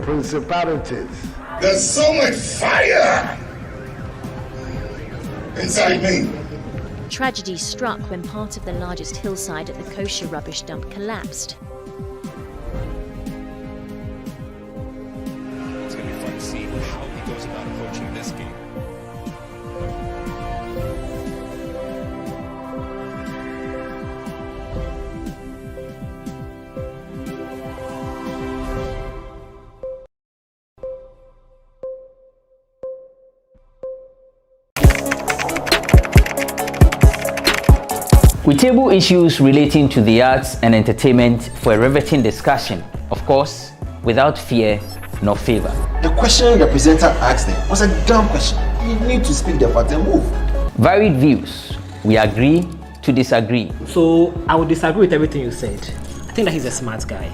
principalities. There's so much fire inside me. Tragedy struck when part of the largest hillside at the kosher rubbish dump collapsed. It's going to be fun to see how he goes about approaching this game. We table issues relating to the arts and entertainment for a riveting discussion, of course, without fear nor favor. The question the presenter asked them was a dumb question. You need to speak the fact and move. Varied views. We agree to disagree. So I would disagree with everything you said. I think that he's a smart guy.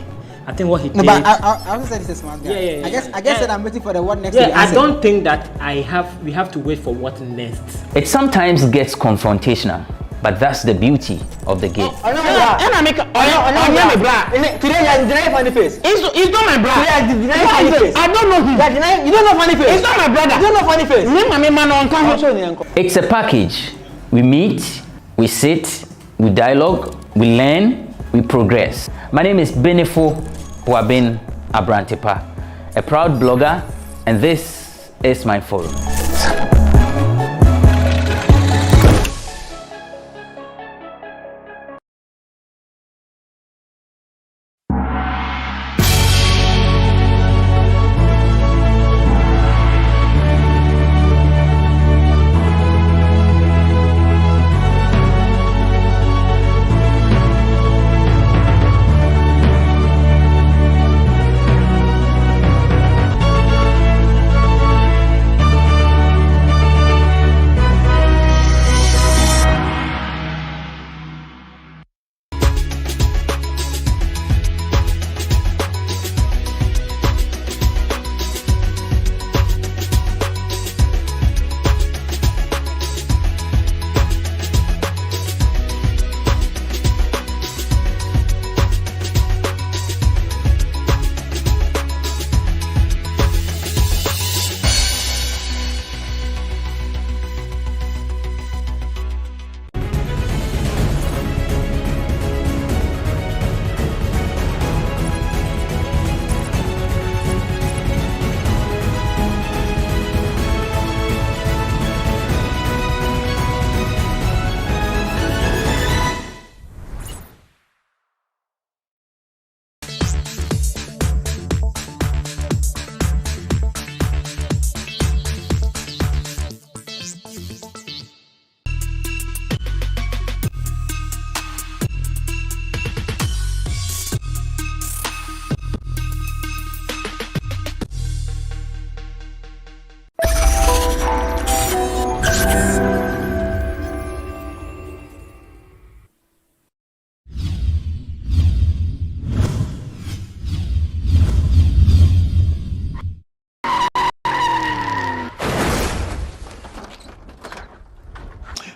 I think what he did. No, but I also said he's a smart guy. Yeah. I guess that I'm waiting for the what next. Yeah, I don't think that we have to wait for what next. It sometimes gets confrontational, but that's the beauty of the game. Today you deny funny face. It's not my brother. Today you deny funny face. I don't know him. You don't know funny face. It's not my brother. You don't know funny face. It's a package. We meet, we sit, we dialogue, we learn, we progress. My name is Benefo Huabin Abrantepa, a proud blogger, and this is my forum.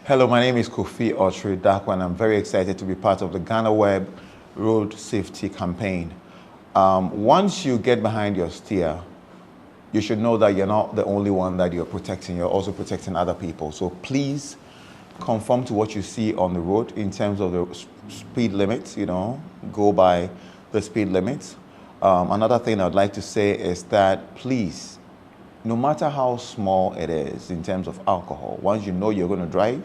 Hello, my name is Kofi Otri Dakwa, and I'm very excited to be part of the GhanaWeb Road Safety Campaign. Once you get behind your steer, you should know that you're not the only one that you're protecting. You're also protecting other people. So please conform to what you see on the road in terms of the speed limits, go by the speed limits. Another thing I'd like to say is that please, no matter how small it is in terms of alcohol, once you know you're going to drive,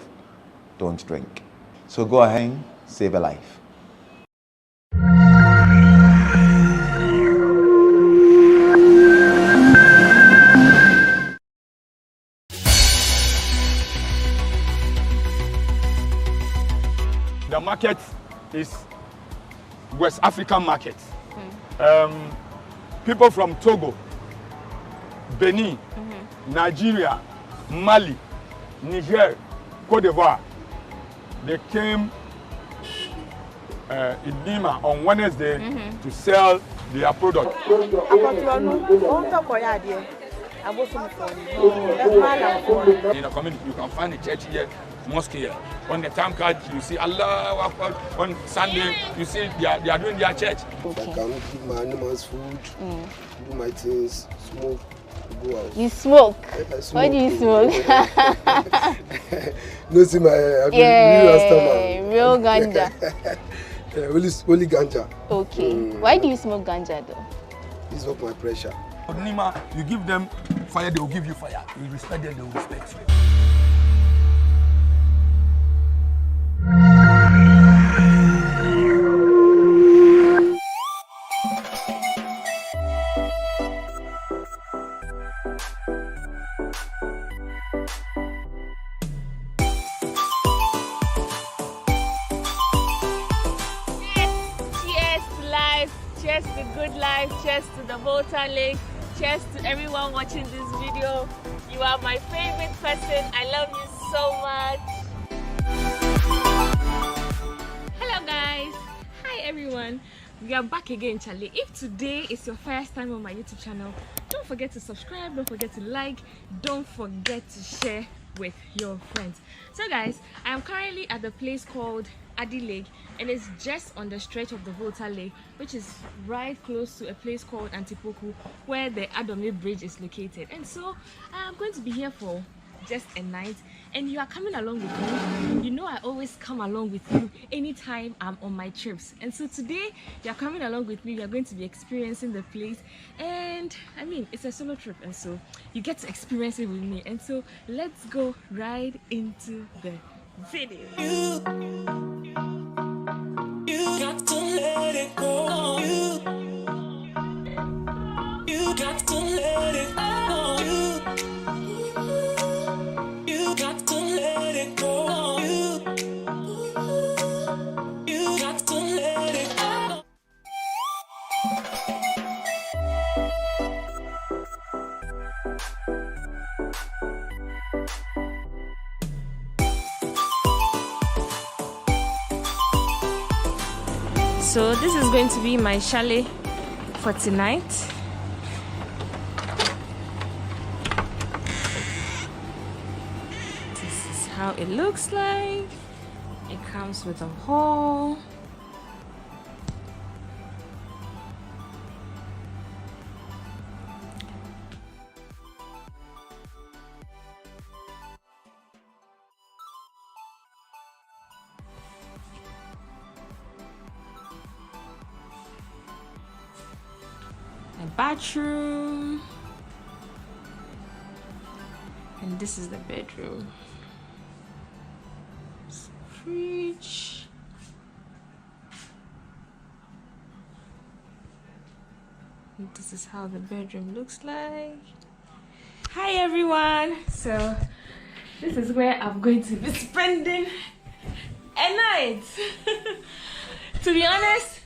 don't drink. So go ahead and save a life. The market is West African market. People from Togo, Benin, Nigeria, Mali, Niger, Cote d'Ivoire, they came in Lima on Wednesday to sell their product. In the community, you can find a church here mosque here. On the time card, you see Allah Akbar. On Sunday, you see they are doing their church. I can give my animals food, do my things, smoke, go out. You smoke? I smoke. Why do you smoke? No, see my real ganja. Only ganja. Okay. Why do you smoke ganja though? It's not my pressure. Nima, you give them fire, they will give you fire. You respect them, they will respect you. Cheers to life, cheers to good life, cheers to the Volta Lake, cheers to everyone watching this video. You are my favorite person. I love you so much. Hello guys. Hi everyone. We are back again, Charlie. If today is your first time on my YouTube channel, don't forget to subscribe, don't forget to like, don't forget to share with your friends. So guys, I am currently at the place called Adi Lake, and it's just on the stretch of the Volta Lake, which is right close to a place called Antipoku, where the Adome Bridge is located. And so I'm going to be here for just a night, and you are coming along with me. You know I always come along with you anytime I'm on my trips, and so today you are coming along with me. We are going to be experiencing the place, and I mean it's a solo trip, and so you get to experience it with me. And so let's go right into the video. You got to let it go. You got to let it go. You got to let it go. You got to let it go. So this is going to be my chalet for tonight. This is how it looks like. It comes with a hall. A bathroom, and this is the bedroom. Fridge, and this is how the bedroom looks like. Hi everyone, so this is where I'm going to be spending a night. To be honest,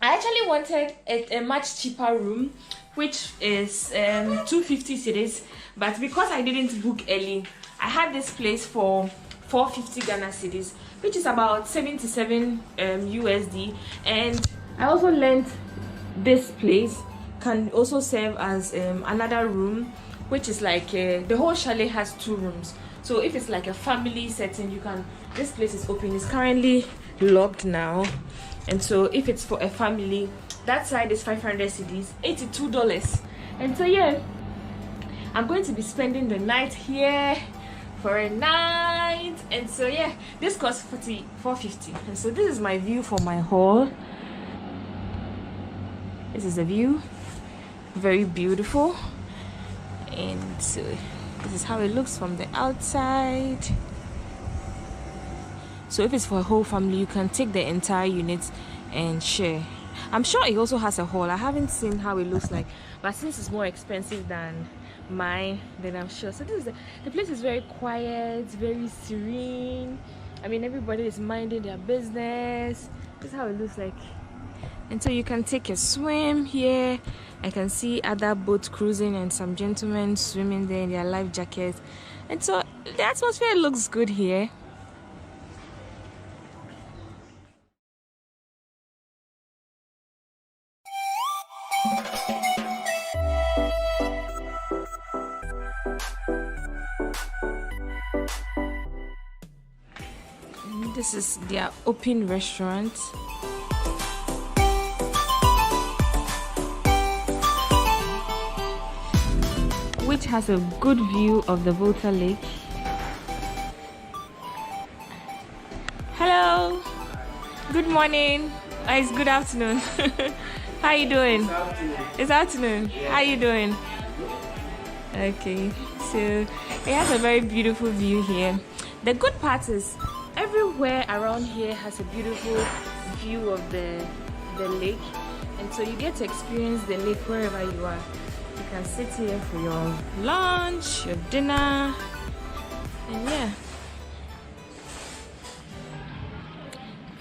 I actually wanted a much cheaper room, which is 250 cedis, but because I didn't book early, I had this place for 450 Ghana cedis, which is about 77 USD. And I also learned this place can also serve as another room, which is like the whole chalet has 2 rooms. So if it's like a family setting, you can, this place is open. It's currently locked now. And so if it's for a family, that side is 500 cedis, $82. And so yeah, I'm going to be spending the night here for a night. And so yeah, this costs $450. And so this is my view for my hall. This is the view, very beautiful. And so this is how it looks from the outside. So if it's for a whole family, you can take the entire unit and share. I'm sure it also has a hall. I haven't seen how it looks like, but since it's more expensive than mine, then I'm sure. So this is the place is very quiet, very serene. I mean, everybody is minding their business. This is how it looks like. And so you can take a swim here. I can see other boats cruising and some gentlemen swimming there in their life jackets. And so the atmosphere looks good here. This is their open restaurant. Which has a good view of the Volta Lake. Hello. Good morning. It's good afternoon. How you doing? It's afternoon. How you doing? Okay. So it has a very beautiful view here. The good part is everywhere around here has a beautiful view of the lake, and so you get to experience the lake wherever you are. You can sit here for your lunch, your dinner, and yeah.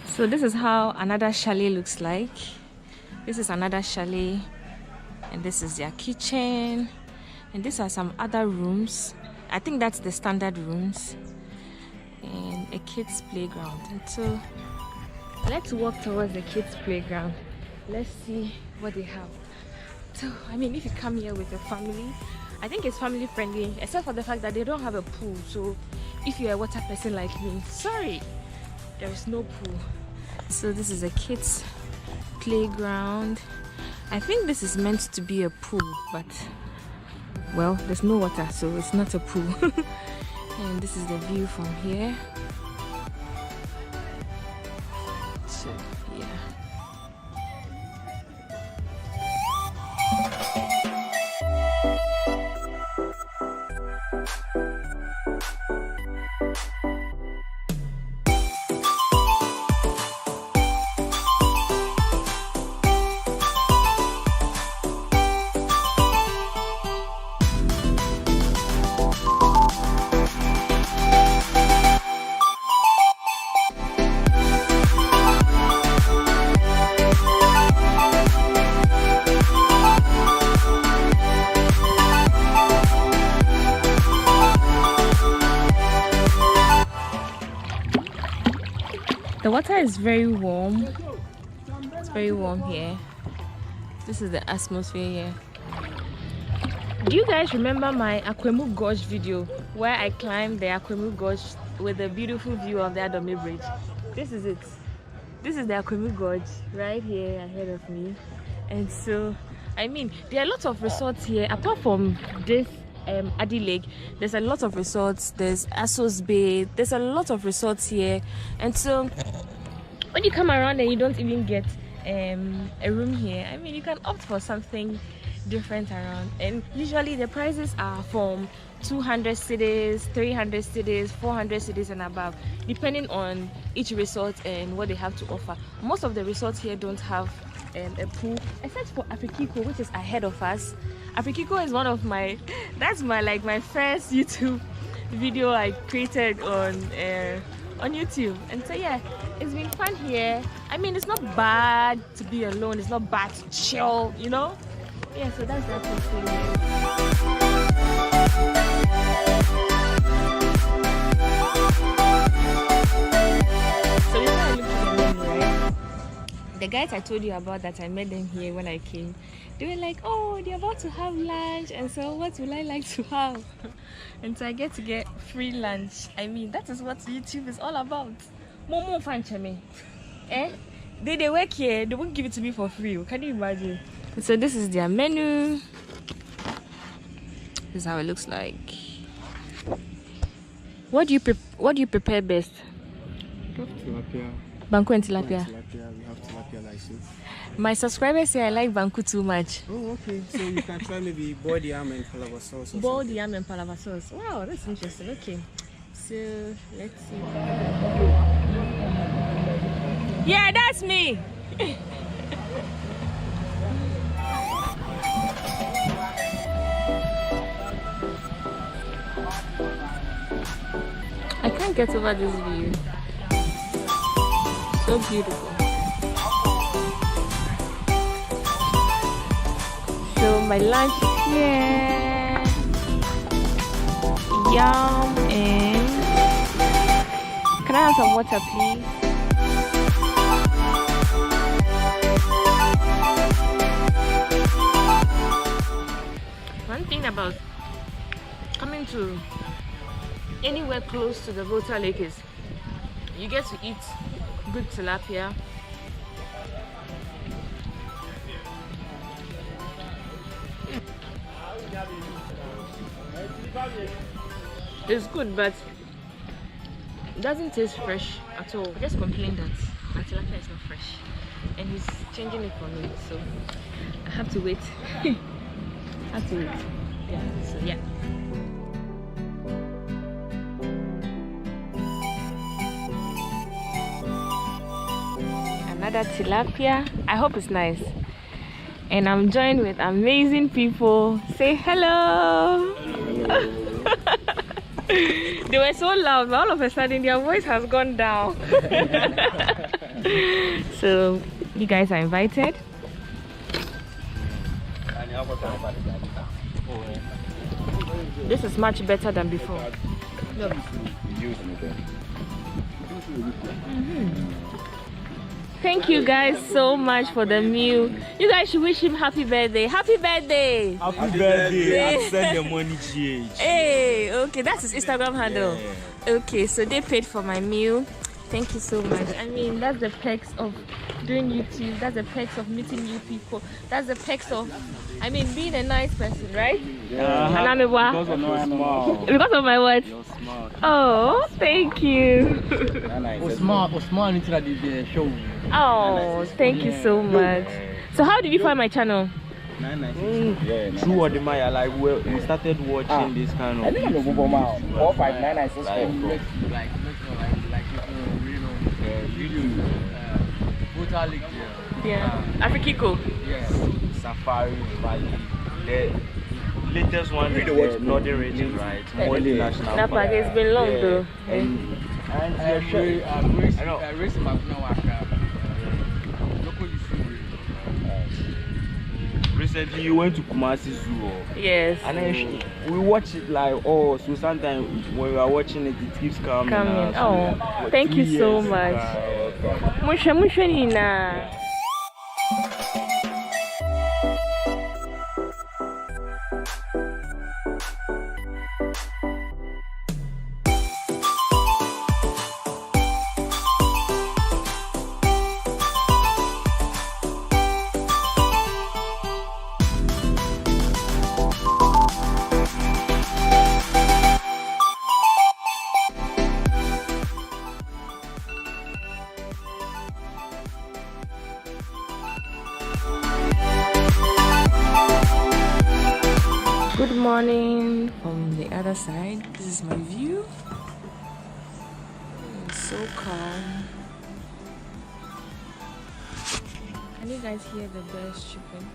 So this is how another chalet looks like. This is another chalet, and this is their kitchen, and these are some other rooms. I think that's the standard rooms, and a kids playground. And so let's walk towards the kids playground. Let's see what they have. So I mean, if you come here with your family, I think it's family friendly, except for the fact that they don't have a pool. So if you're a water person like me, sorry, there is no pool. So this is a kids playground. I think this is meant to be a pool, but well, there's no water, so it's not a pool. And this is the view from here. So yeah. The water is very warm. It's very warm here. This is the atmosphere here. Do you guys remember my Akwemu Gorge video where I climbed the Akwemu Gorge with a beautiful view of the Adome Bridge? This is it. This is the Akwemu Gorge right here ahead of me. And so, I mean, there are lots of resorts here apart from this Adi Lake. There's a lot of resorts. There's Assos Bay. There's a lot of resorts here, and so when you come around and you don't even get a room here, I mean, you can opt for something different around, and usually the prices are from 200 cedis, 300 cedis, 400 cedis and above, depending on each resort and what they have to offer. Most of the resorts here don't have a pool, except for Afrikiko, which is ahead of us. Afrikiko is one of my, that's my first YouTube video I created on YouTube. And so yeah, it's been fun here. I mean, it's not bad to be alone, it's not bad to chill, you know? Yeah, so that's that thing. So before I look at the menu, right? The guys I told you about that I met them here when I came, they were like, oh, they're about to have lunch, and so what will I like to have? And so I get to get free lunch. I mean, that is what YouTube is all about. Momo fanchame. They work here, they won't give it to me for free. Can you imagine? So this is their menu. This is how it looks like. What do you prepare best? Tilapia. Banku and tilapia. We have tilapia license. My subscribers say I like banku too much. Oh, okay. So you can try maybe boiled yam and palava sauce. Boiled yam and palava sauce. Wow, that's interesting. Okay. So let's see. Yeah, that's me. I can't get over this view. So beautiful. So my lunch is here. Yum, and can I have some water, please? One thing about coming to anywhere close to the Volta Lake is You get to eat good tilapia. It's good, but it doesn't taste fresh at all. I just complained that my tilapia is not fresh, and he's changing it for me, so I have to wait. I have to wait. Yeah. So yeah. Another tilapia. I hope it's nice. And I'm joined with amazing people. Say hello. They were so loud, but all of a sudden their voice has gone down. So you guys are invited. This is much better than before. Thank you guys so much for the meal. You guys should wish him happy birthday. Happy birthday! Happy birthday! I send the money change. Hey, okay, that's his Instagram handle. Okay, so they paid for my meal. Thank you so much. I mean, that's the perks of doing YouTube. That's the perks of meeting new people. That's the perks of, I mean, being a nice person, right? Because of your smile. Because of my what? Your smile. Oh, thank you. Oh, thank you so much. So how did you find my channel? True or the Maya, like we started watching this kind of videos. Yeah. Afrikiko. Yes. Safari Valley. The latest one is the Northern Region, right? Molly National Park. Park. It's been long though. Recently you went to Kumasi Zoo. Yes. And then we watch it like, oh, so sometimes when we are watching it, it keeps coming. Oh, thank you so much. Musha Nina. Good morning from the other side. This is my view. It's so calm. Can you guys hear the birds chirping?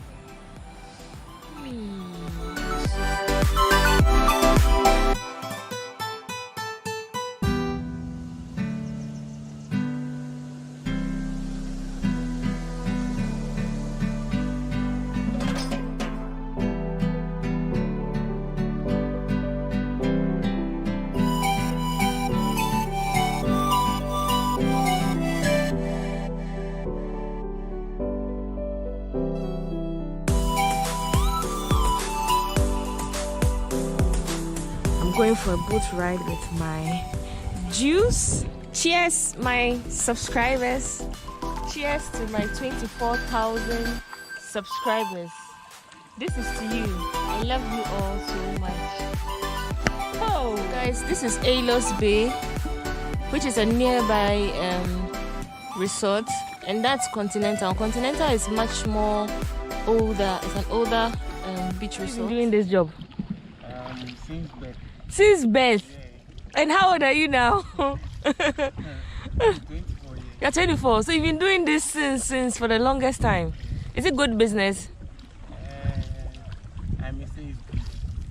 Going for a boat ride with my juice. Cheers, my subscribers. Cheers to my 24,000 subscribers. This is to you. I love you all so much. Oh, guys, this is Alos Bay, which is a nearby resort, and that's Continental. Continental is much more older. It's an older beach resort. Doing this job Since birth. Since birth. Yeah. And how old are you now? 24 years. You're 24. So you've been doing this since for the longest time. Is it good business? I may say it's good.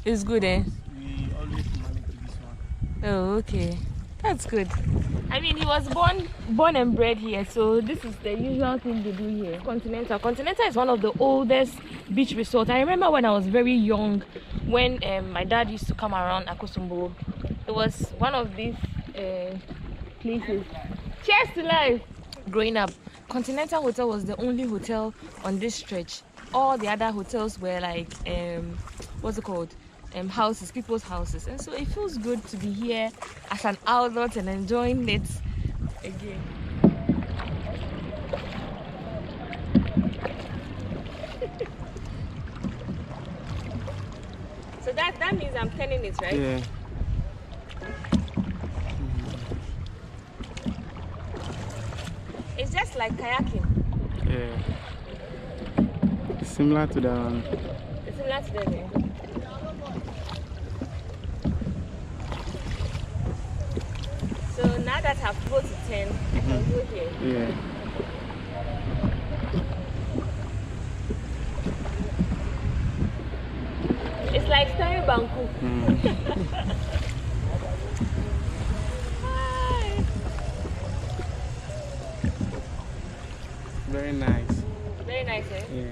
It's good, eh? We always monitor this one. Oh, okay. That's good. I mean, he was born and bred here, so this is the usual thing they do here. Continental. Continental is one of the oldest beach resorts. I remember when I was very young, when my dad used to come around Akosombo. It was one of these places. Cheers to life! Growing up, Continental Hotel was the only hotel on this stretch. All the other hotels were like, what's it called? Houses, people's houses. And so it feels good to be here as an adult and enjoying it Again. So that means I'm turning it, right? Yeah. It's just like kayaking. Yeah. Similar to the one. It's similar to the name. So now that I've go to 10, I can go here. Yeah. It's like Stari Banku. Very nice. Very nice, eh? Yeah.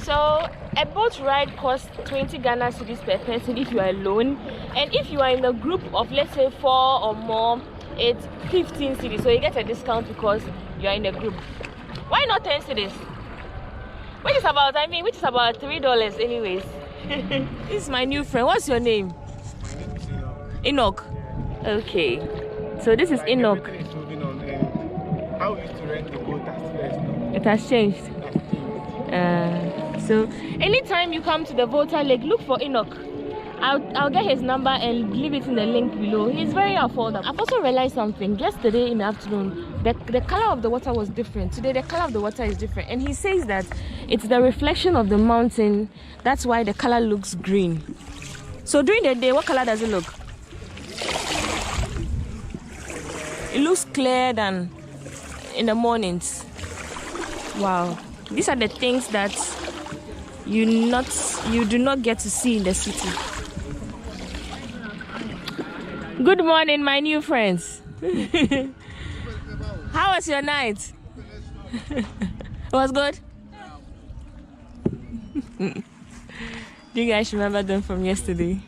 So a boat ride costs 20 Ghana cedis per person if you are alone, and if you are in a group of, let's say, 4 or more, it's 15 cedis. So you get a discount because you are in a group. Why not 10 cedis? Which is about $3 anyways. This is my new friend. What's your name? Enoch. Okay. So this is Enoch. Everything is moving on. How we used to rent the boat has changed. It has changed. So anytime you come to the Volta Lake, look for Enoch. I'll get his number and leave it in the link below. He's very affordable. I've also realized something. Yesterday in the afternoon, the color of the water was different. Today the color of the water is different, and he says that it's the reflection of the mountain. That's why the color looks green. So during the day, what color does it look? It looks clearer than in the mornings. Wow, these are the things that you do not get to see in the city. Good morning, my new friends. How was your night? It was good. Do you guys remember them from yesterday?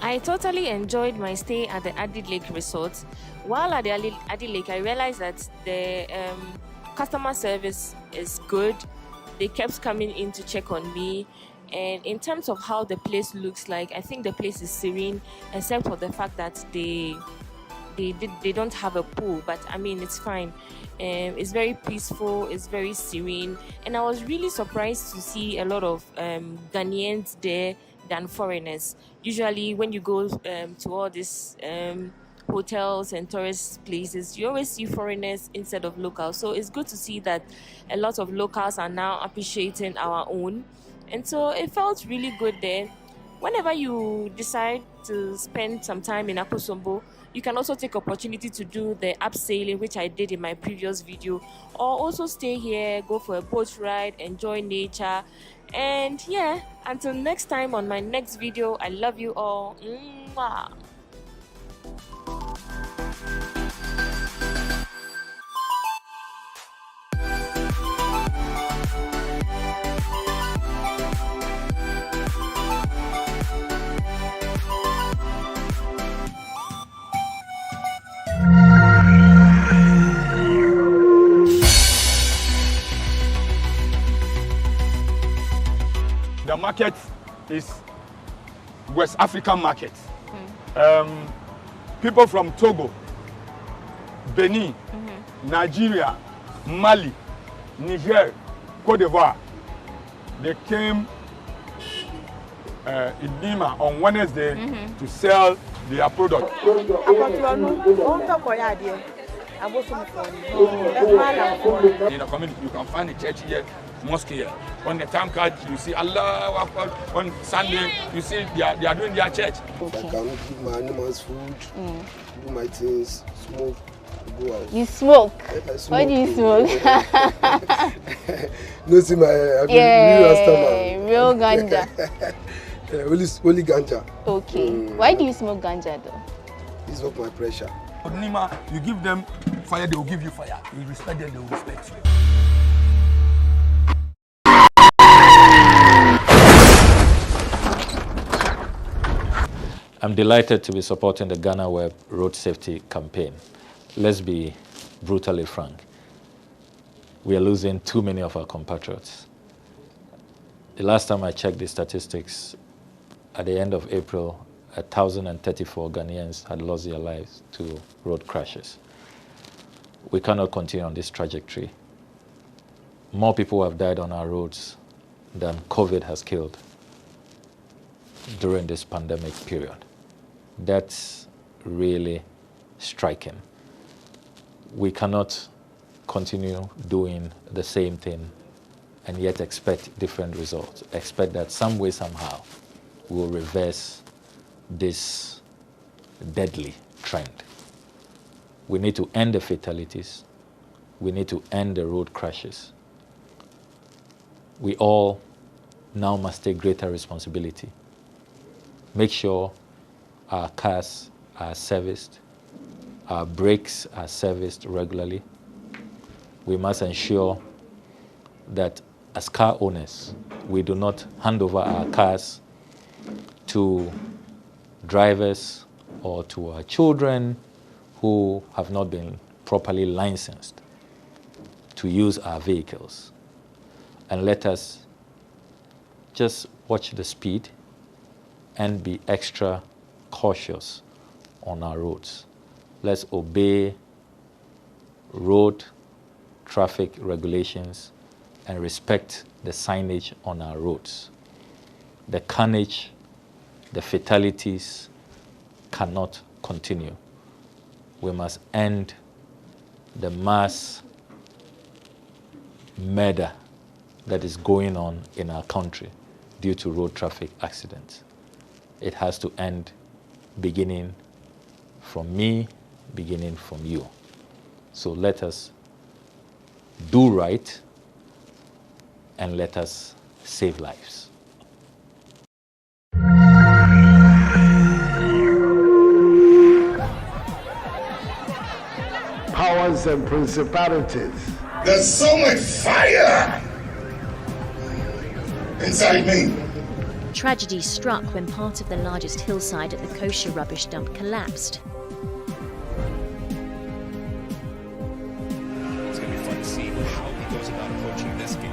I totally enjoyed my stay at the Adi Lake Resort. While at the Adi Lake, I realized that the customer service is good. They kept coming in to check on me. And in terms of how the place looks like, I think the place is serene, except for the fact that they don't have a pool. But I mean, it's fine. It's very peaceful. It's very serene. And I was really surprised to see a lot of Ghanaians there than foreigners. Usually when you go to all these hotels and tourist places, you always see foreigners instead of locals. So it's good to see that a lot of locals are now appreciating our own. And so it felt really good there. Whenever you decide to spend some time in Akosombo, you can also take opportunity to do the abseiling, which I did in my previous video, or also stay here, go for a boat ride, enjoy nature. And yeah, until next time on my next video, I love you all. Mwah. The market is West African market. People from Togo, Benin, Nigeria, Mali, Niger, Cote d'Ivoire, they came in Lima on Wednesday to sell their product. In the community, you can find a church here, mosque here. On the time card, you see Allah Akbar. On Sunday, you see they are doing their church. I can give my animals food, do my things, smoke, go out. You smoke? Smoke. Why do you smoke? No, see my real ganja. Only ganja. Okay. Why do you smoke ganja though? It's not my pressure. Nima, you give them fire, they will give you fire. You respect them, they will respect you. I'm delighted to be supporting the GhanaWeb road safety campaign. Let's be brutally frank. We are losing too many of our compatriots. The last time I checked the statistics, at the end of April, 1,034 Ghanaians had lost their lives to road crashes. We cannot continue on this trajectory. More people have died on our roads than COVID has killed during this pandemic period. That's really striking. We cannot continue doing the same thing and yet expect different results. Expect that some way, somehow, we'll reverse this deadly trend. We need to end the fatalities. We need to end the road crashes. We all now must take greater responsibility. Make sure our cars are serviced, our brakes are serviced regularly. We must ensure that as car owners, we do not hand over our cars to drivers or to our children who have not been properly licensed to use our vehicles. And let us just watch the speed and be extra cautious on our roads. Let's obey road traffic regulations and respect the signage on our roads. The carnage, the fatalities cannot continue. We must end the mass murder that is going on in our country due to road traffic accidents. It has to end, beginning from me, beginning from you. So let us do right and let us save lives. Powers and principalities. There's so much fire inside me. Tragedy struck when part of the largest hillside at the kosher rubbish dump collapsed. It's going to be fun to see how he goes about approaching this game.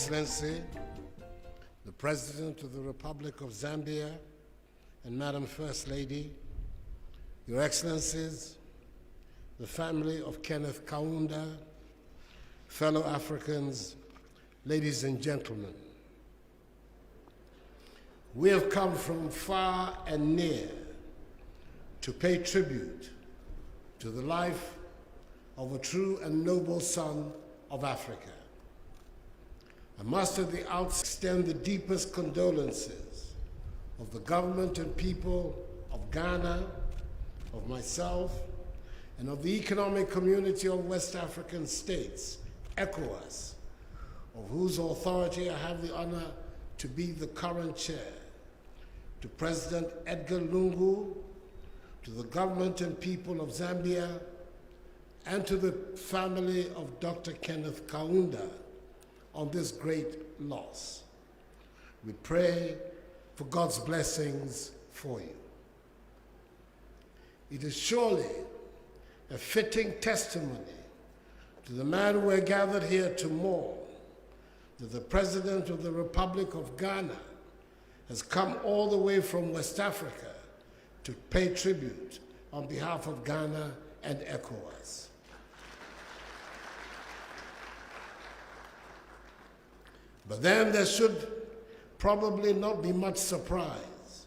Excellency, the President of the Republic of Zambia, and Madam First Lady, Your Excellencies, the family of Kenneth Kaunda, fellow Africans, ladies and gentlemen. We have come from far and near to pay tribute to the life of a true and noble son of Africa. I must at the outset extend the deepest condolences of the government and people of Ghana, of myself, and of the Economic Community of West African States, ECOWAS, of whose authority I have the honor to be the current chair, to President Edgar Lungu, to the government and people of Zambia, and to the family of Dr. Kenneth Kaunda on this great loss. We pray for God's blessings for you. It is surely a fitting testimony to the man we're gathered here to mourn that the President of the Republic of Ghana has come all the way from West Africa to pay tribute on behalf of Ghana and ECOWAS. But then there should probably not be much surprise.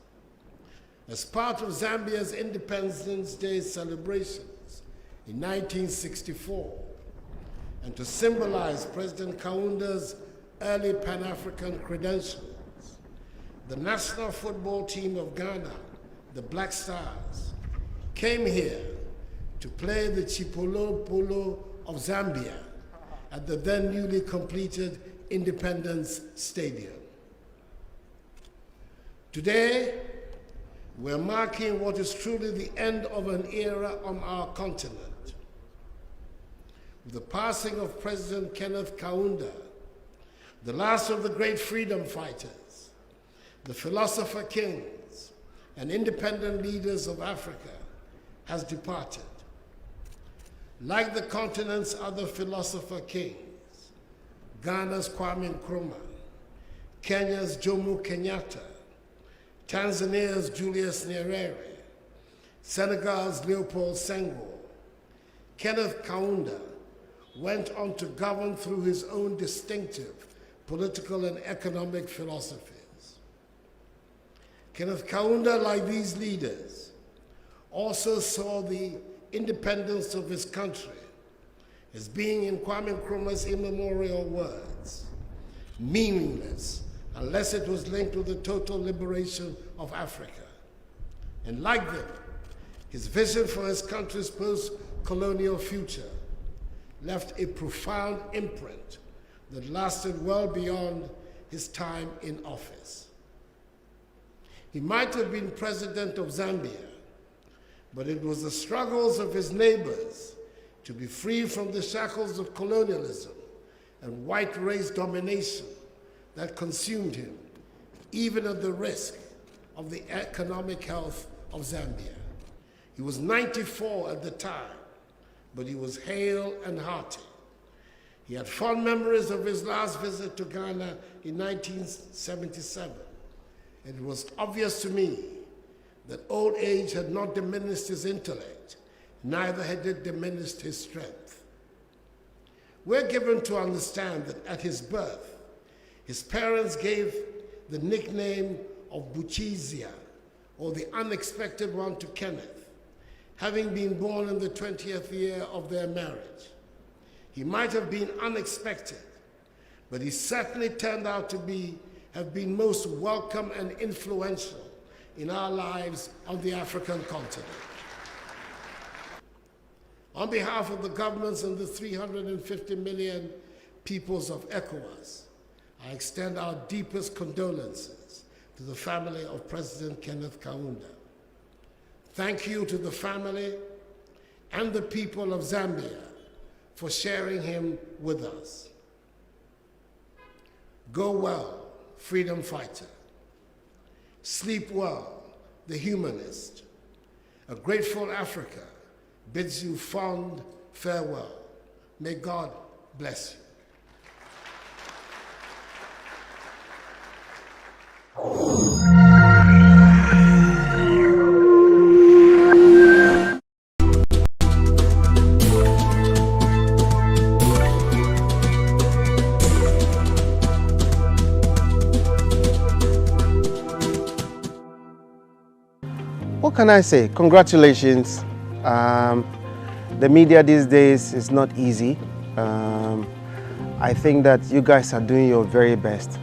As part of Zambia's Independence Day celebrations in 1964, and to symbolize President Kaunda's early Pan-African credentials, the national football team of Ghana, the Black Stars, came here to play the Chipolo Polo of Zambia at the then newly completed Independence Stadium. Today, we're marking what is truly the end of an era on our continent. With the passing of President Kenneth Kaunda, the last of the great freedom fighters, the philosopher kings, and independent leaders of Africa has departed. Like the continent's other philosopher kings, Ghana's Kwame Nkrumah, Kenya's Jomo Kenyatta, Tanzania's Julius Nyerere, Senegal's Leopold Senghor, Kenneth Kaunda went on to govern through his own distinctive political and economic philosophies. Kenneth Kaunda, like these leaders, also saw the independence of his country as being, in Kwame Nkrumah's immemorial words, meaningless unless it was linked with the total liberation of Africa. And like them, his vision for his country's post-colonial future left a profound imprint that lasted well beyond his time in office. He might have been president of Zambia, but it was the struggles of his neighbors to be free from the shackles of colonialism and white race domination that consumed him, even at the risk of the economic health of Zambia. He was 94 at the time, but he was hale and hearty. He had fond memories of his last visit to Ghana in 1977. It was obvious to me that old age had not diminished his intellect, neither had it diminished his strength. We're given to understand that at his birth, his parents gave the nickname of Buchizia, or the unexpected one, to Kenneth, having been born in the 20th year of their marriage. He might have been unexpected, but he certainly turned out to have been most welcome and influential in our lives on the African continent. On behalf of the governments and the 350 million peoples of ECOWAS, I extend our deepest condolences to the family of President Kenneth Kaunda. Thank you to the family and the people of Zambia for sharing him with us. Go well, freedom fighter. Sleep well, the humanist. A grateful Africa bids you fond farewell. May God bless you. What can I say? Congratulations. The media these days is not easy. I think that you guys are doing your very best.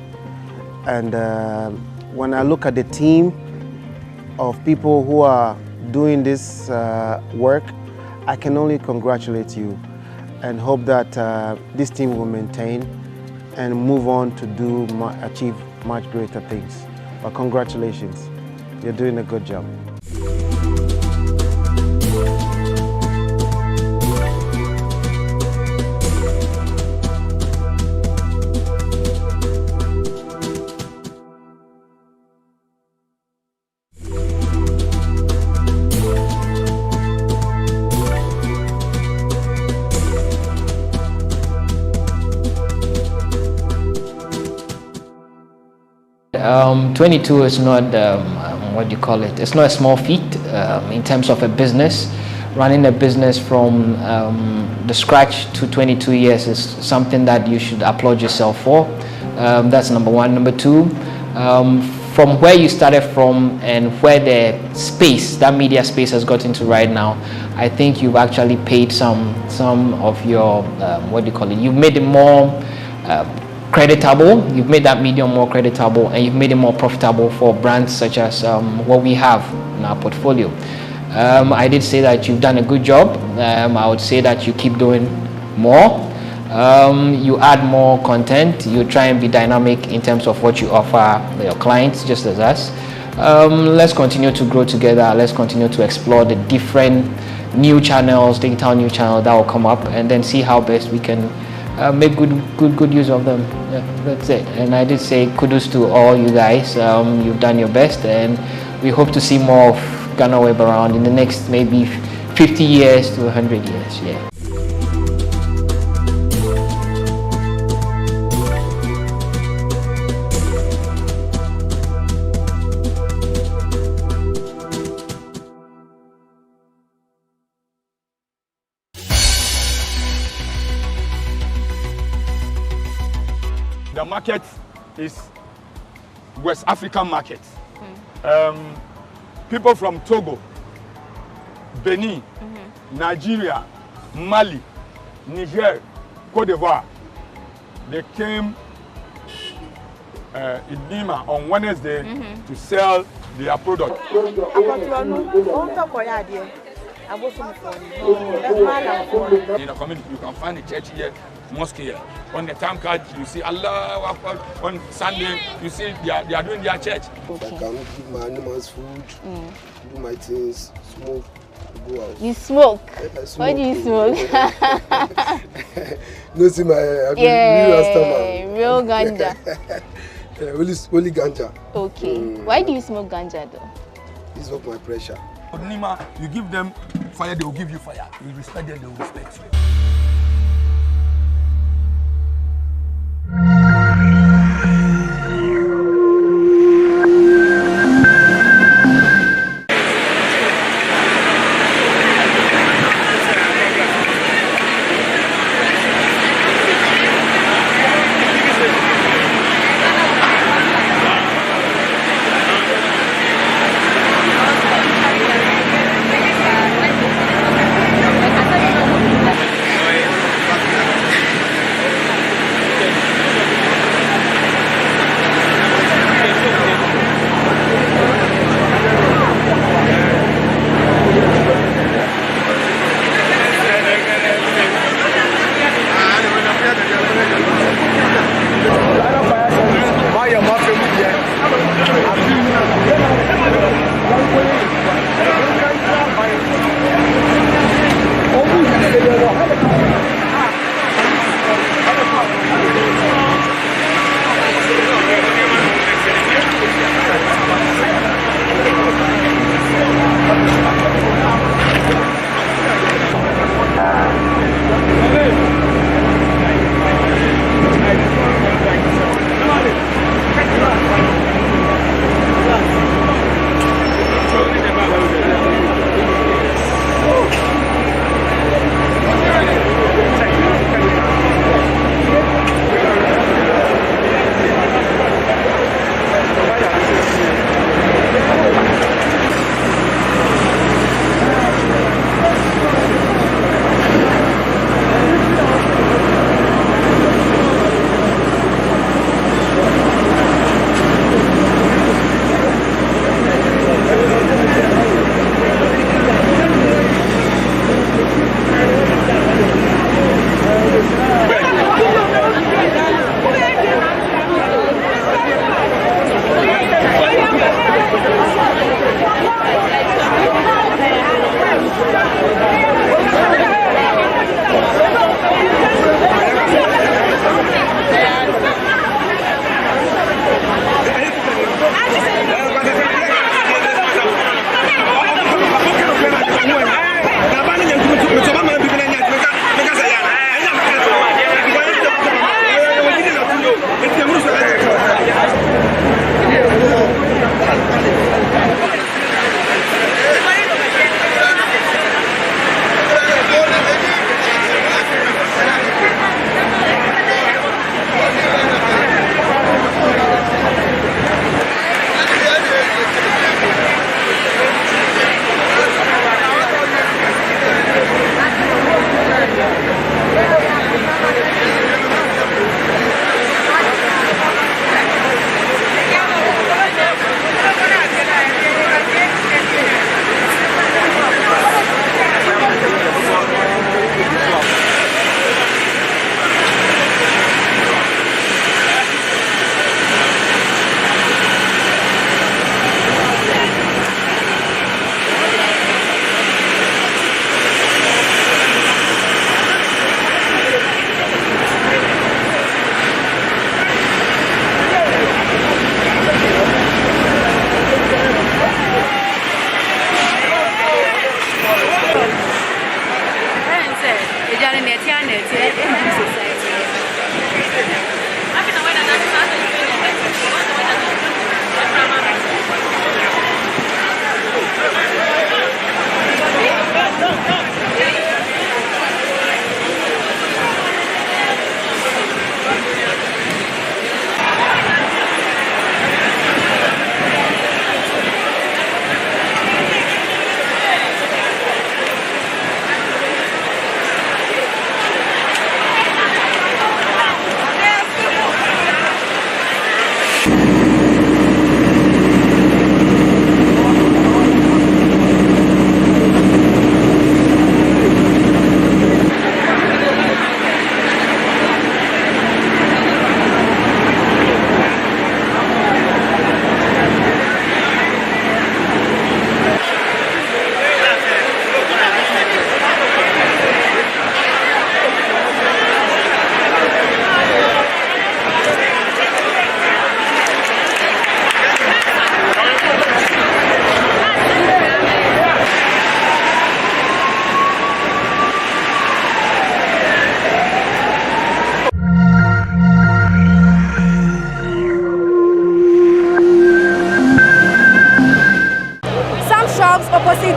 And when I look at the team of people who are doing this work, I can only congratulate you and hope that this team will maintain and move on to achieve much greater things. But congratulations, you're doing a good job. Um, 22 is not, what do you call it? It's not a small feat in terms of a business. Running a business from the scratch to 22 years is something that you should applaud yourself for. That's number one. Number two, from where you started from and where the space, that media space has gotten to right now, I think you've actually paid some of your, what do you call it? You've made it more creditable, you've made that medium more creditable, and you've made it more profitable for brands such as what we have in our portfolio. I did say that you've done a good job. I would say that you keep doing more. You add more content, you try and be dynamic in terms of what you offer your clients, just as us. Let's continue to grow together. Let's continue to explore the different new channels, digital new channels that will come up, and then see how best we can make good use of them. Yeah, that's it. And I did say kudos to all you guys. You've done your best, and we hope to see more of GhanaWeb around in the next maybe 50 years to 100 years. Yeah. The market is West African market. People from Togo, Benin, Nigeria, Mali, Niger, Cote d'Ivoire, they came in Nima on Wednesday to sell their product. In the community, you can find a church here, mosque here. On the time card, you see Allah. On Sunday, you see they are doing their church. I can give my animals food, do my things, smoke, go out. You smoke? I smoke. Why do you smoke? No, see my real ganja. Only ganja. Okay. Why do you smoke ganja though? It's not my pressure. Nima, you give them fire, they will give you fire. You respect them, they will respect you.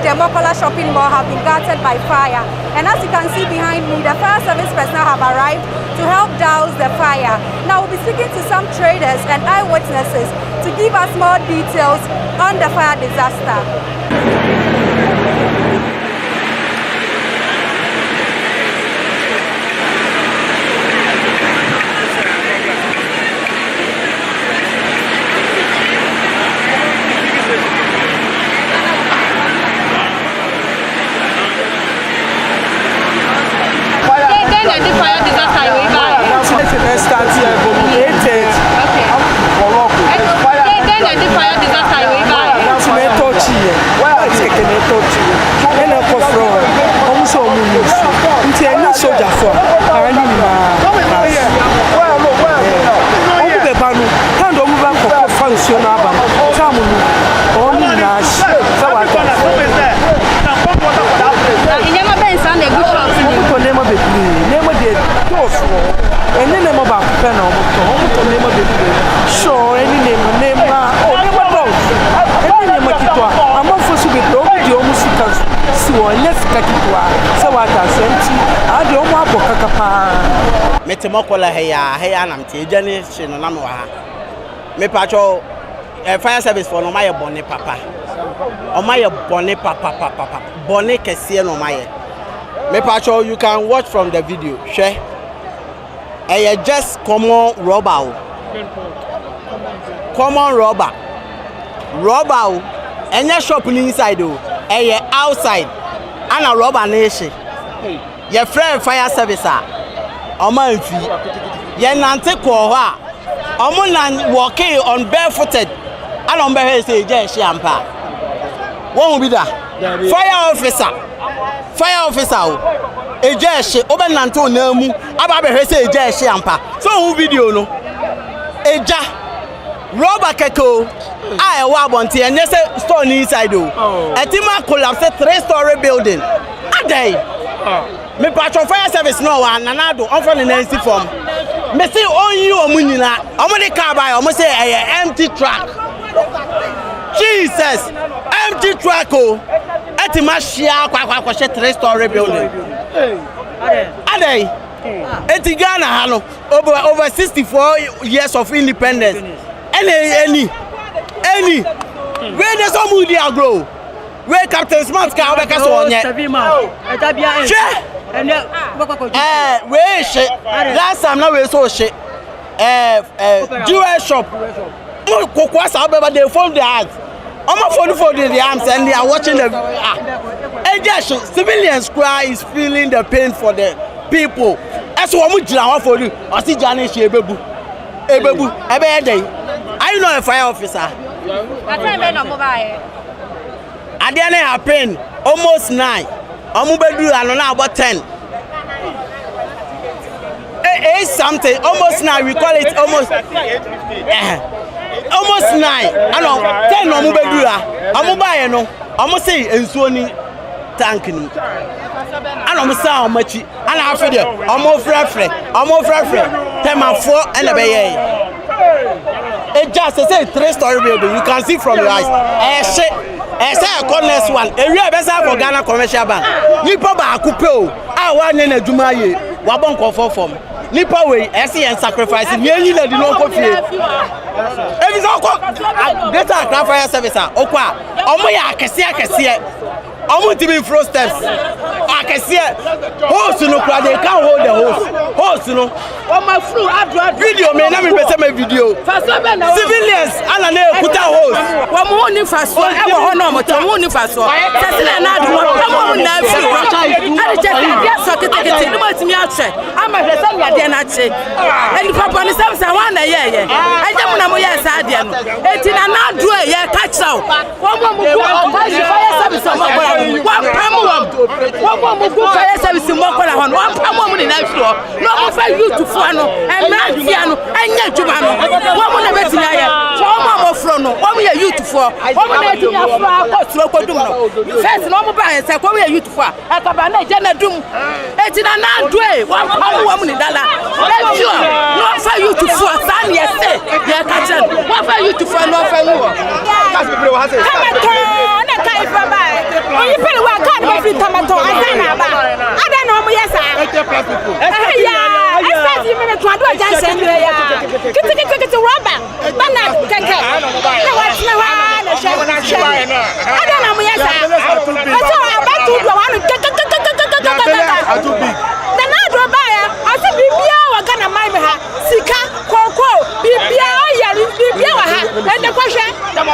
the Mokola shopping mall have been gutted by fire. And as you can see behind me, the fire service personnel have arrived to help douse the fire. Now we'll be speaking to some traders and eyewitnesses to give us more details on the fire disaster. Mokola heya na mtie jani shino na mwa me pacho fire service for no my bonne papa o my bonne papa bonne kese no my me pacho you can watch from the video share just common robber enya shop ni inside o outside and a robber na she your friend fire service Omanfi ye nante ko ho a omo walking on barefooted and on bare say je ampa won bi da fire officer o eje obe nante onamu aba be say je ampa so who video no eja rubber keko I wa bonti enye say store inside o etima collapse 3-story building adai me patron fire service no one nanado on from the Nancy form. Me say on you omunina. Omo de car by omo say empty truck. Jesus, empty truck oh. Etima shia kwa 3-story building. Adey. Eti Ghana hano over 64 years of independence. Any. Where there's some moody grow. Where Captain Smart car obeka so onye. Where shit. Last time now we saw shit. Jewel shop. They fold their hands. I'm for the arms and they are watching the. Civilians cry is feeling the pain for the people. That's what we do for you. I see Johnny Shebebu. Are you not a fire officer? I didn't happen almost 9. I'm about 10. It's something almost 9. We call it almost almost 9. I know 10. I'm buying no. I'm say in Sony tank. I don't say how much. And I feel you. I'm more free. Tema 4 and a bay. It just say 3-story building. You can see from your eyes. I say a corners one. A real best for Ghana Commercial Bank. Nipa ba akupe I want in a Jumaye. Wabon ko form. Nipa way SC and sacrifice. Ye na di no ko fie. If it's all greater fire service okwa. Omo ya akese. Omo ti be flow steps. Akese. Host no kwa they can't hold the host no. On my flu video me na me pese my video. Civilians ana na ekuta host. Wo mo ni faso e wo ho no mo to mo ni faso. Tesla na do mo na flu. Ade che dia so kete no ma ti mi ache. Ama hwe sa mi ade na ache. Eni papa ni sam sa wa na ye. Aje mo na mo ye sa ade no. Eti na na do ye catch out. Wo mo go fire service mo go. One fire service mo ko la hono one pam mo ni na flo no mo fa you to fo no e mafia no enya djuma no wo mo na betina ye so mo fro no wo mo ye you to fo wo mo na tinya fro akotro kodum no first no mo ba ye se ko we you to fo akaba na je na dum etina na do e one pam wo mo ni dala e sure no fa you to fo san ye say ye ka chen wo fa you to fo no fa you the kind from my. When you pay one card, my free tomato, I don't know, yes, yeah, expect you to do a dance and get to rubber, but not keke. What's the one? I don't know, yes, I saw about to go on. The night buyer, I said, Bibia, we're gonna mind her. Sika, Coco, Bibia, Bibia, and the question. I'm a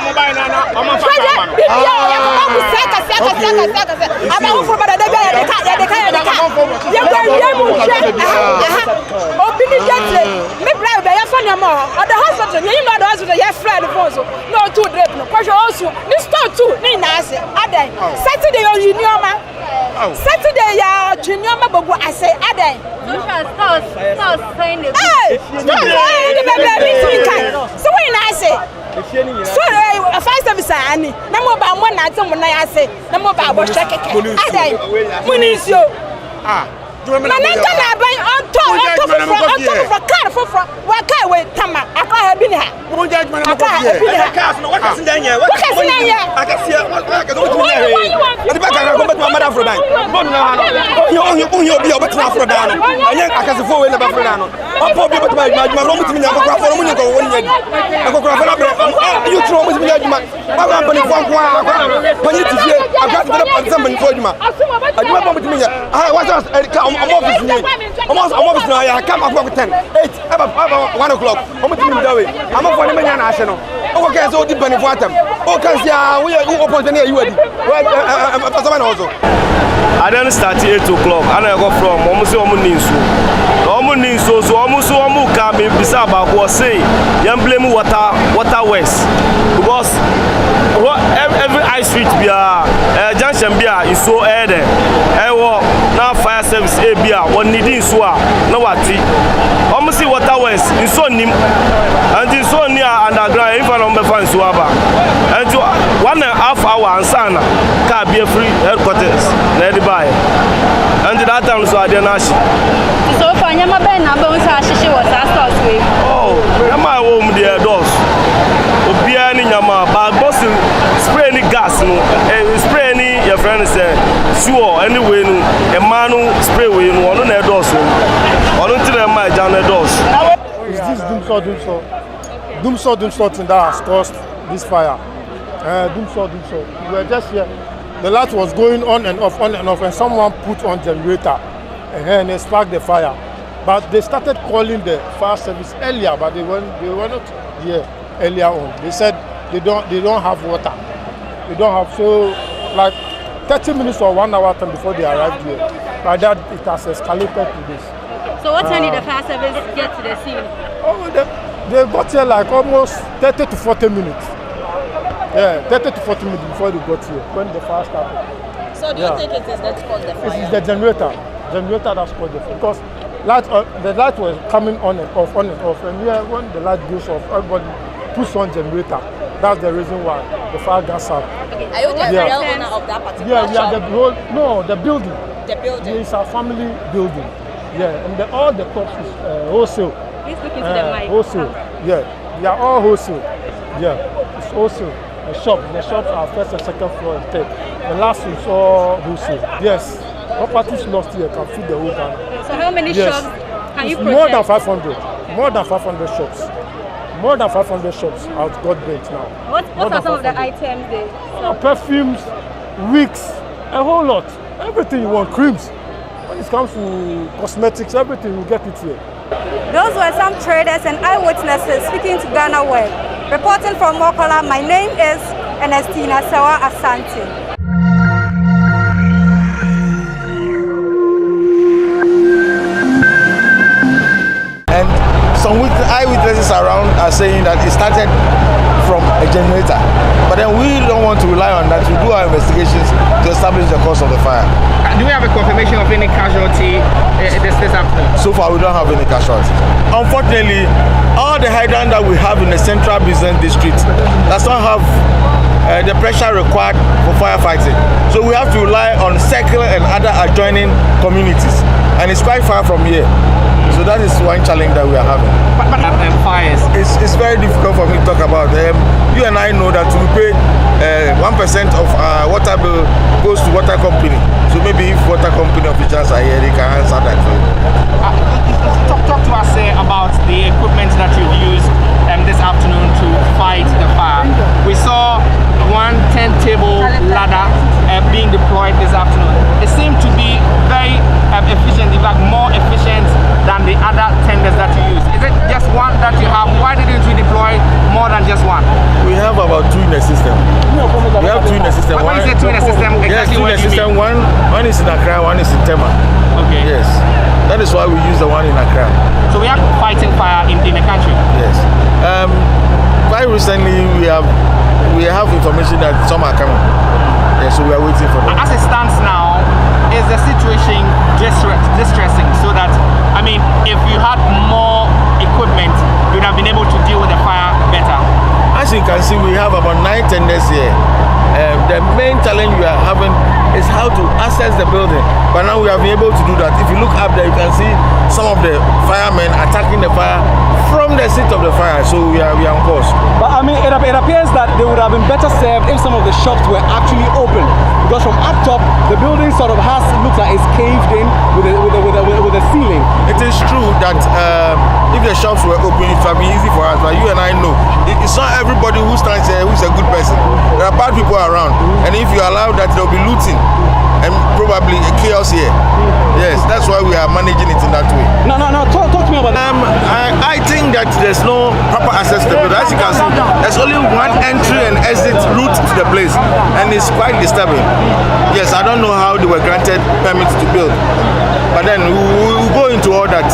sorry, a fire service, Annie. No more about 1 night, someone I say, no more about what check it. Munisio. Man, I can't buy on top of a car for what car with Tama. I can't have been here. What can I see? I can see the back of my mother for that. You be able to for that. I can see 4 way about Fernando. I'm probably able to my room to me. I'm going to go 1 year. I'm going to you throw with me. I'm going to when you see, I've got to get up somebody for you. I do not me. I was I'm almost now. I come up with 10, 8, about 1 o'clock. I'm going to do it. I'm not for the national. Okay, so deep in for them. Okay, we are open to you. I don't start at 8 o'clock. And I go from almost so almost come in Bisaba was saying, young blame water west. Because every ice street beer, junction beer is so added. Now fire service A beer, one needing swa, no what tea. Almost water west is so near and it's so near underground, if I don't find Swaba. And to 1.5 hours and sana can be a free headquarters, let it buy. And that time so I didn't. So for Yama Ben, I was with. Oh, Yama home the doors. Obiani Yama, but boss spray any gas, spray any your friend said, sure, anyway, a man spray with one on their doors. I don't tell them my down the doors. Is this Doomsaw thing that has caused this fire? Doomsaw. We were just here. The light was going on and off, and someone put on generator, and they sparked the fire. But they started calling the fire service earlier, but they were not here earlier on. They said they don't have water. They don't have, so like 30 minutes or 1 hour time before they arrived here. By that it has escalated to this. So what time did the fire service get to the scene? Oh, they got here like almost 30 to 40 minutes. Yeah, 30 to 40 minutes before they got here, when the fire started. So do you think it is that caused the fire? It is the generator that's caused the fire. Because the light was coming on and off, and here when the light goes off, everybody puts on generator. That's the reason why the fire got out. Okay. Are you the real owner of that particular shop? The building. The building? It's a family building. Yeah, and all the shops is wholesale. Please look into the mic. Wholesale. Yeah, they are all wholesale. Yeah, it's wholesale. The shops are first and second floor and third. The last is all wholesale. Yes, properties lost here can feed the whole Ghana. So how many shops can you protect? More than 500. More than 500 shops. More than 500 shops have got burnt now. What are some of the items there? Perfumes, wigs, a whole lot. Everything you want, creams. When it comes to cosmetics, everything, you get it here. Those were some traders and eyewitnesses speaking to GhanaWeb. Reporting from Mokola, my name is Ernestina Sawa Asante. And some eyewitnesses around are saying that it started from a generator. But then we don't want to rely on that. We do our investigations to establish the cause of the fire. Do we have a confirmation of any casualty this afternoon? So far, we don't have any casualty. Unfortunately, all the hydrant that we have in the central business district does not have the pressure required for firefighting. So we have to rely on Circle and other adjoining communities. And it's quite far from here. So that is one challenge that we are having. But fires? It's very difficult for me to talk about. You and I know that we pay 1% of our water bill goes to water company. So maybe if water company officials are here, they can answer that for you. Talk to us about the equipment that you've used this afternoon to fight the fire. We saw one turntable ladder being deployed this afternoon. It seemed to be very efficient, in fact more efficient than the other tenders that you use. Is it just one that you have? Why didn't you deploy more than just one? We have about 2 in the system. We have 2 in the system. When you say 2 in the system, exactly yes, 2 in the system. One is in Accra, one is in Tema. Okay. Yes. That is why we use the one in Accra. So we are fighting fire in the country. Yes. Quite recently we have information that some are coming. Yeah, so we are waiting for them. As it stands now, is the situation distressing? So that, I mean, if you had more equipment, you would have been able to deal with the fire better. As you can see, we have about 9 tenders here. The main challenge we are having is how to access the building. But now we have been able to do that. If you look up there, you can see some of the firemen attacking the fire from the seat of the fire. So we are on course. But I mean, it appears that they would have been better served if some of the shops were actually open. Because from up top, the building sort of looks like it's caved in with a ceiling. It is true that if the shops were open, it would be easy for us. But you and I know, it's not everybody who stands here who is a good person. There are bad people around. And if you allow that, there will be looting and probably a chaos here. Yes, that's why we are managing it in that way. No. Talk to me about that. I think that there's no proper access to the building. As you can see, there's only one entry and exit route to the place, and it's quite disturbing. Yes, I don't know how they were granted permits to build, but then we'll go into all that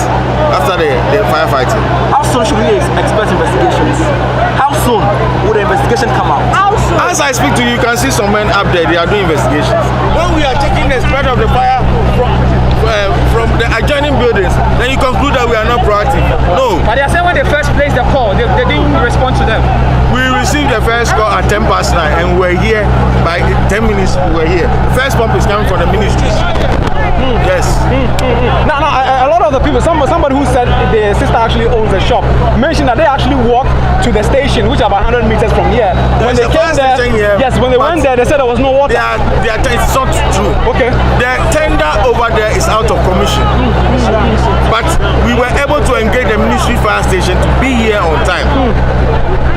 after the firefighting. How soon should we expect investigations? How soon would the investigation come out? As I speak to you, you can see some men up there, they are doing investigations. When we are checking the spread of the fire from the adjoining buildings, then you conclude that we are not proactive. No. But they are saying when they first placed the call, they didn't respond to them. We received the first call at 9:10 and we're here by 10 minutes. We're here. The first pump is coming from the ministries. Yes. Now, a lot of the people, somebody who said the sister actually owns a shop, mentioned that they actually walked to the station, which is about 100 meters from here. When they came there, yes, when they went there, they said there was no water. It's not true. Okay. The tender over there is out of commission. But we were able to engage the ministry fire station to be here on time.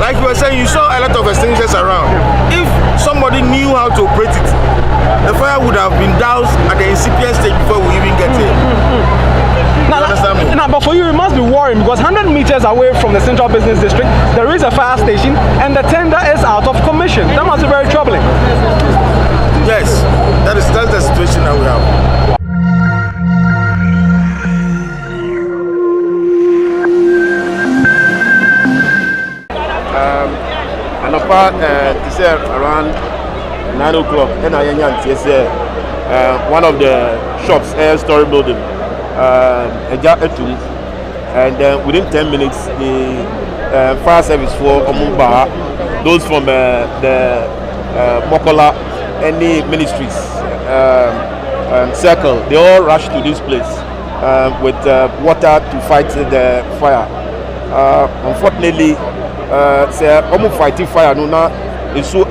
Like you were saying, you saw a lot of extinguishers around. If somebody knew how to operate it, the fire would have been doused at the incipient stage before we even get here. Now, but for you, you must be worried because 100 meters away from the Central Business District, there is a fire station and the tender is out of commission. That must be very troubling. Yes, that's the situation that we have. And apart, this around 9 o'clock, and I one of the shops, story building, and within 10 minutes, the fire service for Omumba, those from the Mokola, any ministries, circle, they all rushed to this place with water to fight the fire. Unfortunately, say fighting fire no na so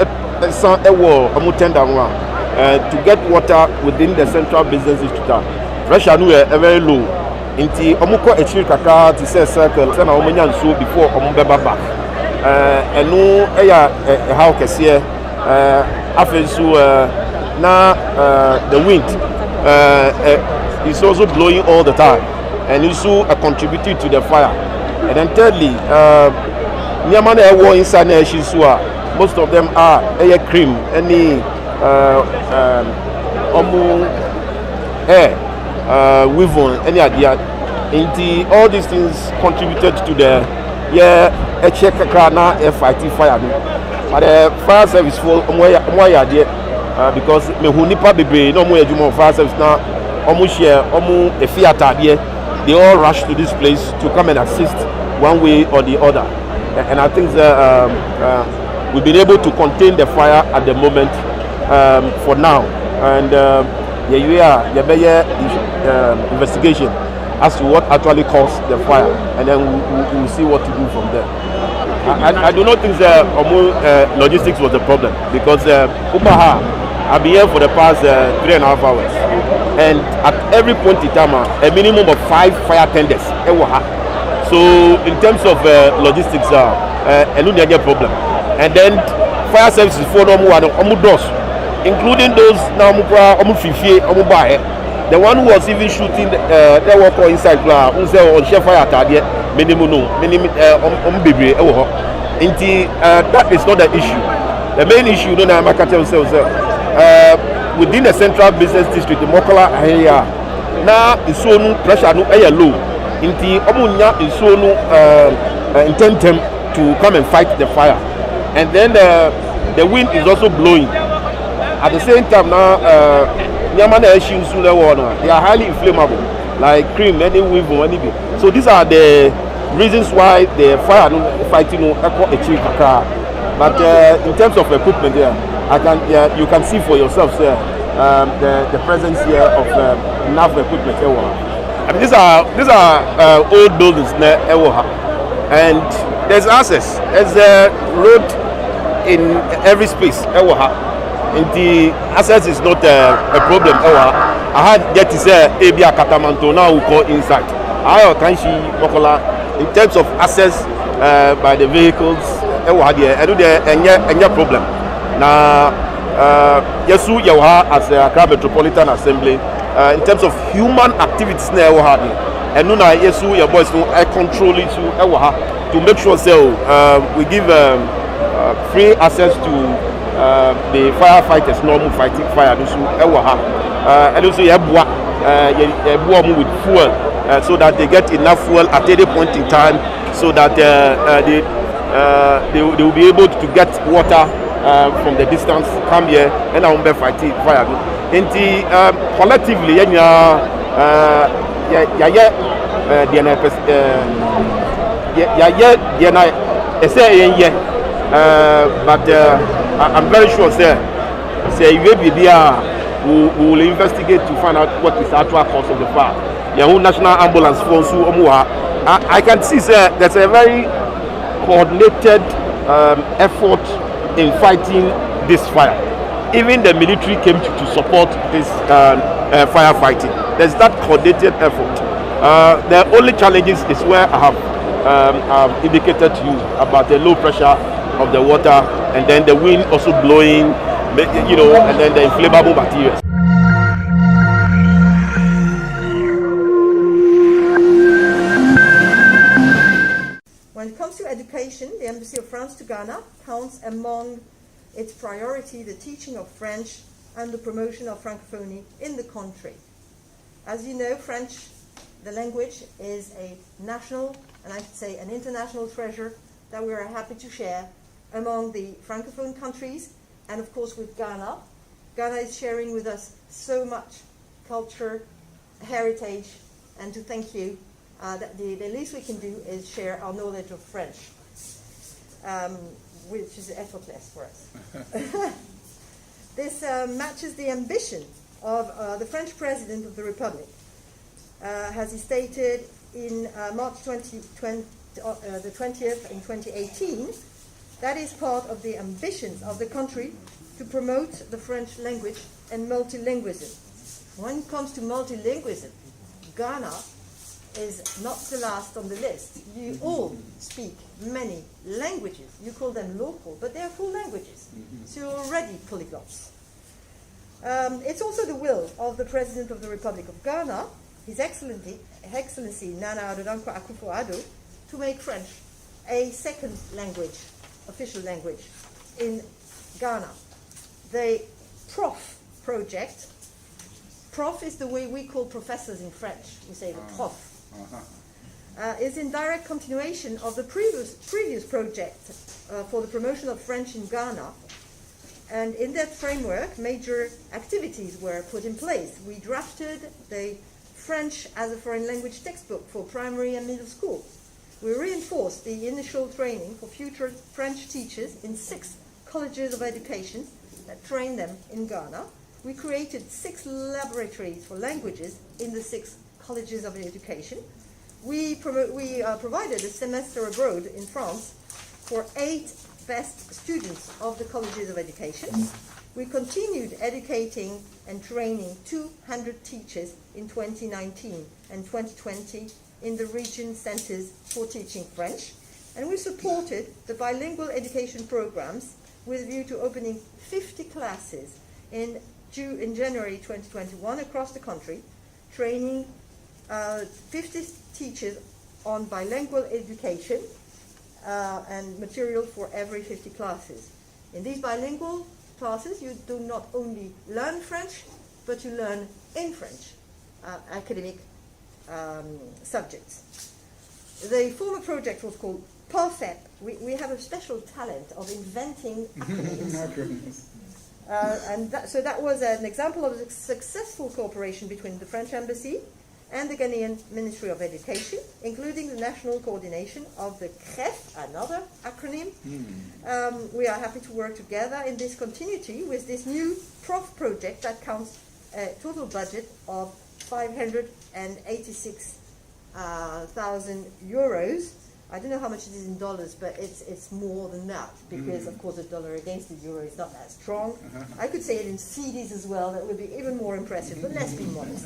a war tender one to get water within the Central Business District. Pressure no very low. Inti ko echiri kakra to say circle say na nya nso before beba back. Eno eya how kese afensu na the wind is also blowing all the time and also contributing to the fire. And then thirdly, inside most of them are air cream, any hair, weave-on, any idea. All these things contributed to the fighting fire. But the fire service for because me hunipa bebe no more ejuma fire service now almost share almost a theater there. They all rush to this place to come and assist one way or the other. And I think that we've been able to contain the fire at the moment for now. And investigation. as to what actually caused the fire, and then we'll see what to do from there. I do not think that logistics was the problem, because Upaha, I've been here for the past 3.5 hours, and at every point in time, a minimum of 5 fire tenders. So in terms of logistics, a problem. And then fire services for doors, including those now the one who was even shooting the worker inside on share fire that is not the issue. The main issue within the central business district, the Mokola area, now is so pressure no air low. Is so intent to come and fight the fire, and then the wind is also blowing. At the same time now, they are highly inflammable, like cream, any weave or anything. So these are the reasons why the fire fighting achieve. But in terms of equipment, you can see for yourself, sir, the presence here of enough equipment. I mean, these are old buildings, and there's access. There's a road in every space. And the access is not a problem. I had get to say Abia Katamanto now we call inside. In terms of access by the vehicles, I do any problem. Now, Yesu Yawa as the Accra Metropolitan Assembly. In terms of human activities now, and now Yesu your boys I control it to make sure we give free access to the firefighters normal fighting fire. And also with fuel so that they get enough fuel at any point in time, so that they will be able to get water from the distance, come here and I will be fighting fire. Collectively, but I'm very sure, we will investigate to find out what is the actual cause of the fire. National Ambulance Force, I can see, sir, there's a very coordinated effort in fighting this fire. Even the military came to support this firefighting. There's that coordinated effort. The only challenges is where I have indicated to you about the low pressure of the water, and then the wind also blowing, and then the inflammable materials. When it comes to education, the Embassy of France to Ghana counts among its priority the teaching of French and the promotion of Francophonie in the country. As you know, French, the language, is a national, and I should say an international treasure that we are happy to share among the Francophone countries, and of course with Ghana. Ghana is sharing with us so much culture, heritage, and to thank you, that the least we can do is share our knowledge of French, which is effortless for us. This matches the ambition of the French President of the Republic, as he stated in March the 20th in 2018. That is part of the ambitions of the country to promote the French language and multilingualism. When it comes to multilingualism, Ghana is not the last on the list. You all speak many languages. You call them local, but they are full languages. So you're already polyglots. It's also the will of the President of the Republic of Ghana, His Excellency Nana Addo Dankwa Akufo-Addo, to make French a second language, official language in Ghana. The PROF project, PROF is the way we call professors in French. We say the PROF. Is in direct continuation of the previous project for the promotion of French in Ghana. And in that framework, major activities were put in place. We drafted the French as a foreign language textbook for primary and middle school. We reinforced the initial training for future French teachers in 6 colleges of education that train them in Ghana. We created 6 laboratories for languages in the 6 colleges of education. We provided a semester abroad in France for 8 best students of the colleges of education. We continued educating and training 200 teachers in 2019 and 2020 in the region centers for teaching French. And we supported the bilingual education programs with a view to opening 50 classes in January 2021 across the country, training 50 teachers on bilingual education and material for every 50 classes. In these bilingual classes, you do not only learn French, but you learn in French, academic subjects. The former project was called POFEP. We have a special talent of inventing acronyms. So that was an example of a successful cooperation between the French Embassy and the Ghanaian Ministry of Education, including the national coordination of the CREF, another acronym. We are happy to work together in this continuity with this new PROF project that counts a total budget of 586,000 euros. I don't know how much it is in dollars, but it's more than that, because of course the dollar against the euro is not that strong. I could say it in cedis as well, that would be even more impressive, but let's be modest.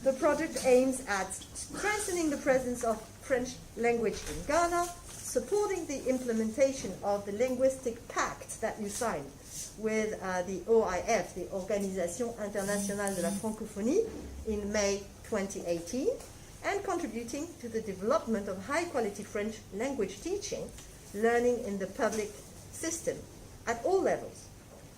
The project aims at strengthening the presence of French language in Ghana, supporting the implementation of the linguistic pact that you signed with the OIF, the Organisation Internationale de la Francophonie, in May 2018, and contributing to the development of high-quality French language teaching, learning in the public system at all levels.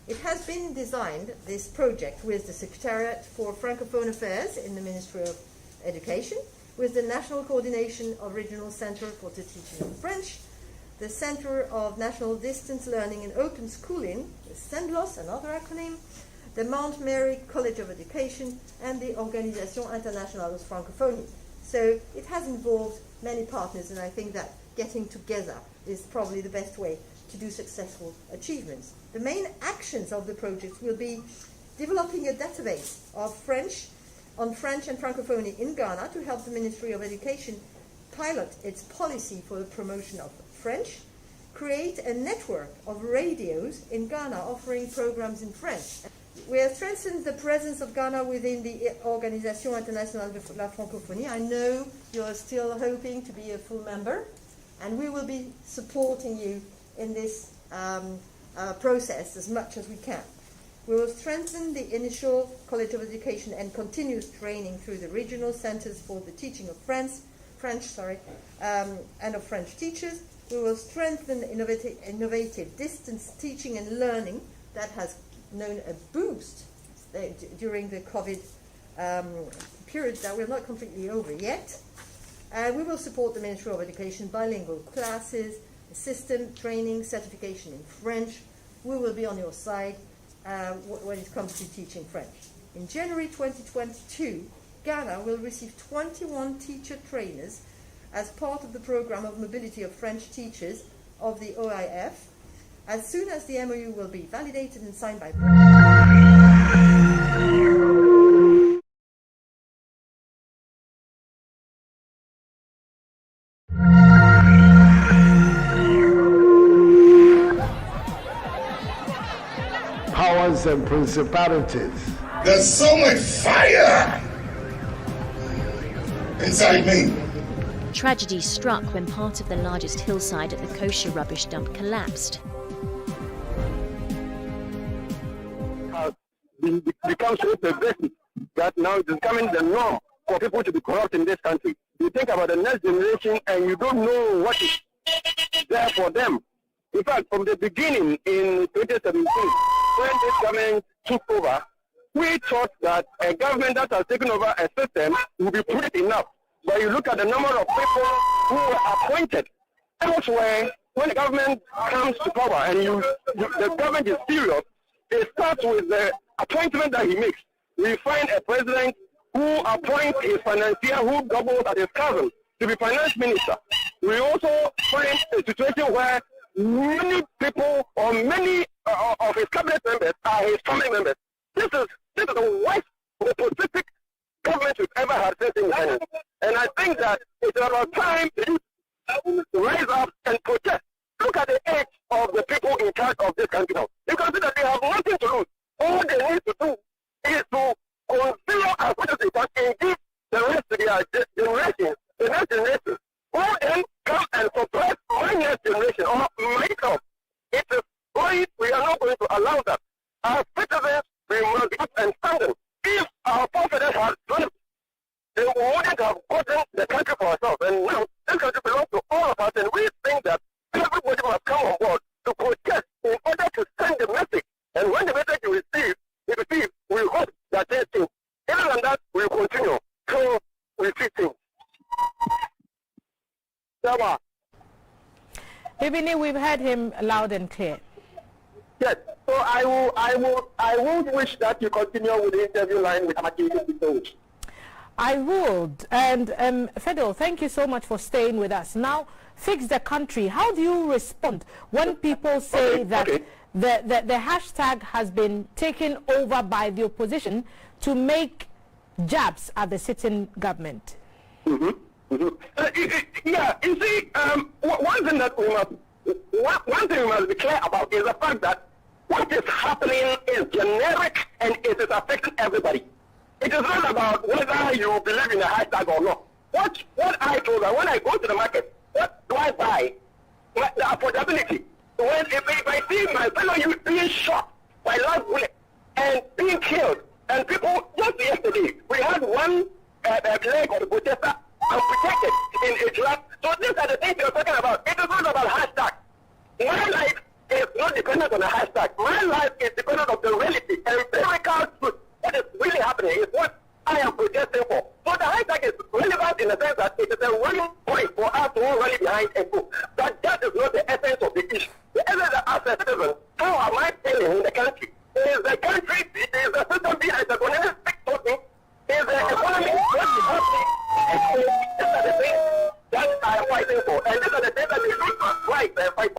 It has been designed, this project, with the Secretariat for Francophone Affairs in the Ministry of Education, with the National Coordination of Regional Center for the Teaching of French, the Center of National Distance Learning and Open Schooling, the CENDLOS, another acronym, the Mount Mary College of Education, and the Organisation Internationale de Francophonie. So it has involved many partners, and I think that getting together is probably the best way to do successful achievements. The main actions of the project will be developing a database of French and Francophonie in Ghana to help the Ministry of Education pilot its policy for the promotion of French, create a network of radios in Ghana offering programs in French. We have strengthened the presence of Ghana within the Organisation Internationale de la Francophonie. I know you're still hoping to be a full member, and we will be supporting you in this process as much as we can. We will strengthen the initial College of Education and continuous training through the regional centers for the teaching of French, and of French teachers. We will strengthen innovative distance teaching and learning that has known a boost during the COVID period that we're not completely over yet. We will support the Ministry of Education bilingual classes, system training, certification in French. We will be on your side when it comes to teaching French. In January 2022, Ghana will receive 21 teacher trainers as part of the program of mobility of French teachers of the OIF, as soon as the MOU will be validated and signed by powers and principalities. There's so much fire inside me. Tragedy struck when part of the largest hillside at the kosher rubbish dump collapsed. Become so pervasive that now it is becoming the norm for people to be corrupt in this country. You think about the next generation and you don't know what is there for them. In fact, from the beginning in 2017, when this government took over, we thought that a government that has taken over a system will be prudent enough. But you look at the number of people who were appointed elsewhere, when the government comes to power and the government is serious, it starts with the appointment that he makes. We find a president who appoints his financier who doubles as his cousin to be finance minister. We also find a situation where many people or many of his cabinet members are his family members. This is the worst oppositic government we've ever had since independence. And I think that it's about time to rise up and protest. Look at the age of the people in charge of this country now. You can see that they have nothing to lose. All they need to do is to continue as much as they can and give the rest to their generation, the next generation, who then come and suppress my next generation or myself. It is right. We are not going to allow that. As citizens, we must be up and standing. If our forefathers had done it, they wouldn't have gotten the country for ourselves. And now, this country belongs to all of us, and we think that everybody must come on board to protest in order to send the message. And when the message you receive, we hope that they change. Other than that, we will continue till we see things. Bibini, we've heard him loud and clear. Yes, so I would wish that you continue with the interview line with Amaki. I would. And Fedo, thank you so much for staying with us. Now, fix the country. How do you respond when people say that the hashtag has been taken over by the opposition to make jabs at the sitting government? Yeah, you see, one thing that we must be clear about is the fact that what is happening is generic and it is affecting everybody. It is not about whether you believe in a hashtag or not. What I told her, when I go to the market, what do I buy? The affordability. If I see my fellow youth being shot by loud bullets and being killed, and people, just yesterday, we had one leg of the protester unprotected in a truck. So these are the things you're talking about. It is not about hashtag. My life is not dependent on a hashtag. My life is dependent on the reality and empirical truth. What is really happening is what I am protesting for. So the hashtag is relevant in the sense that it is a running point for us to rally behind and go. But that is not the essence of the issue. The essence that as a citizen, how am I feeling in the country? Is the country, is the system being as a economic something? Is the economy what is happening? And these are the things that I am fighting for. And these are the things that we need to fight and fight for.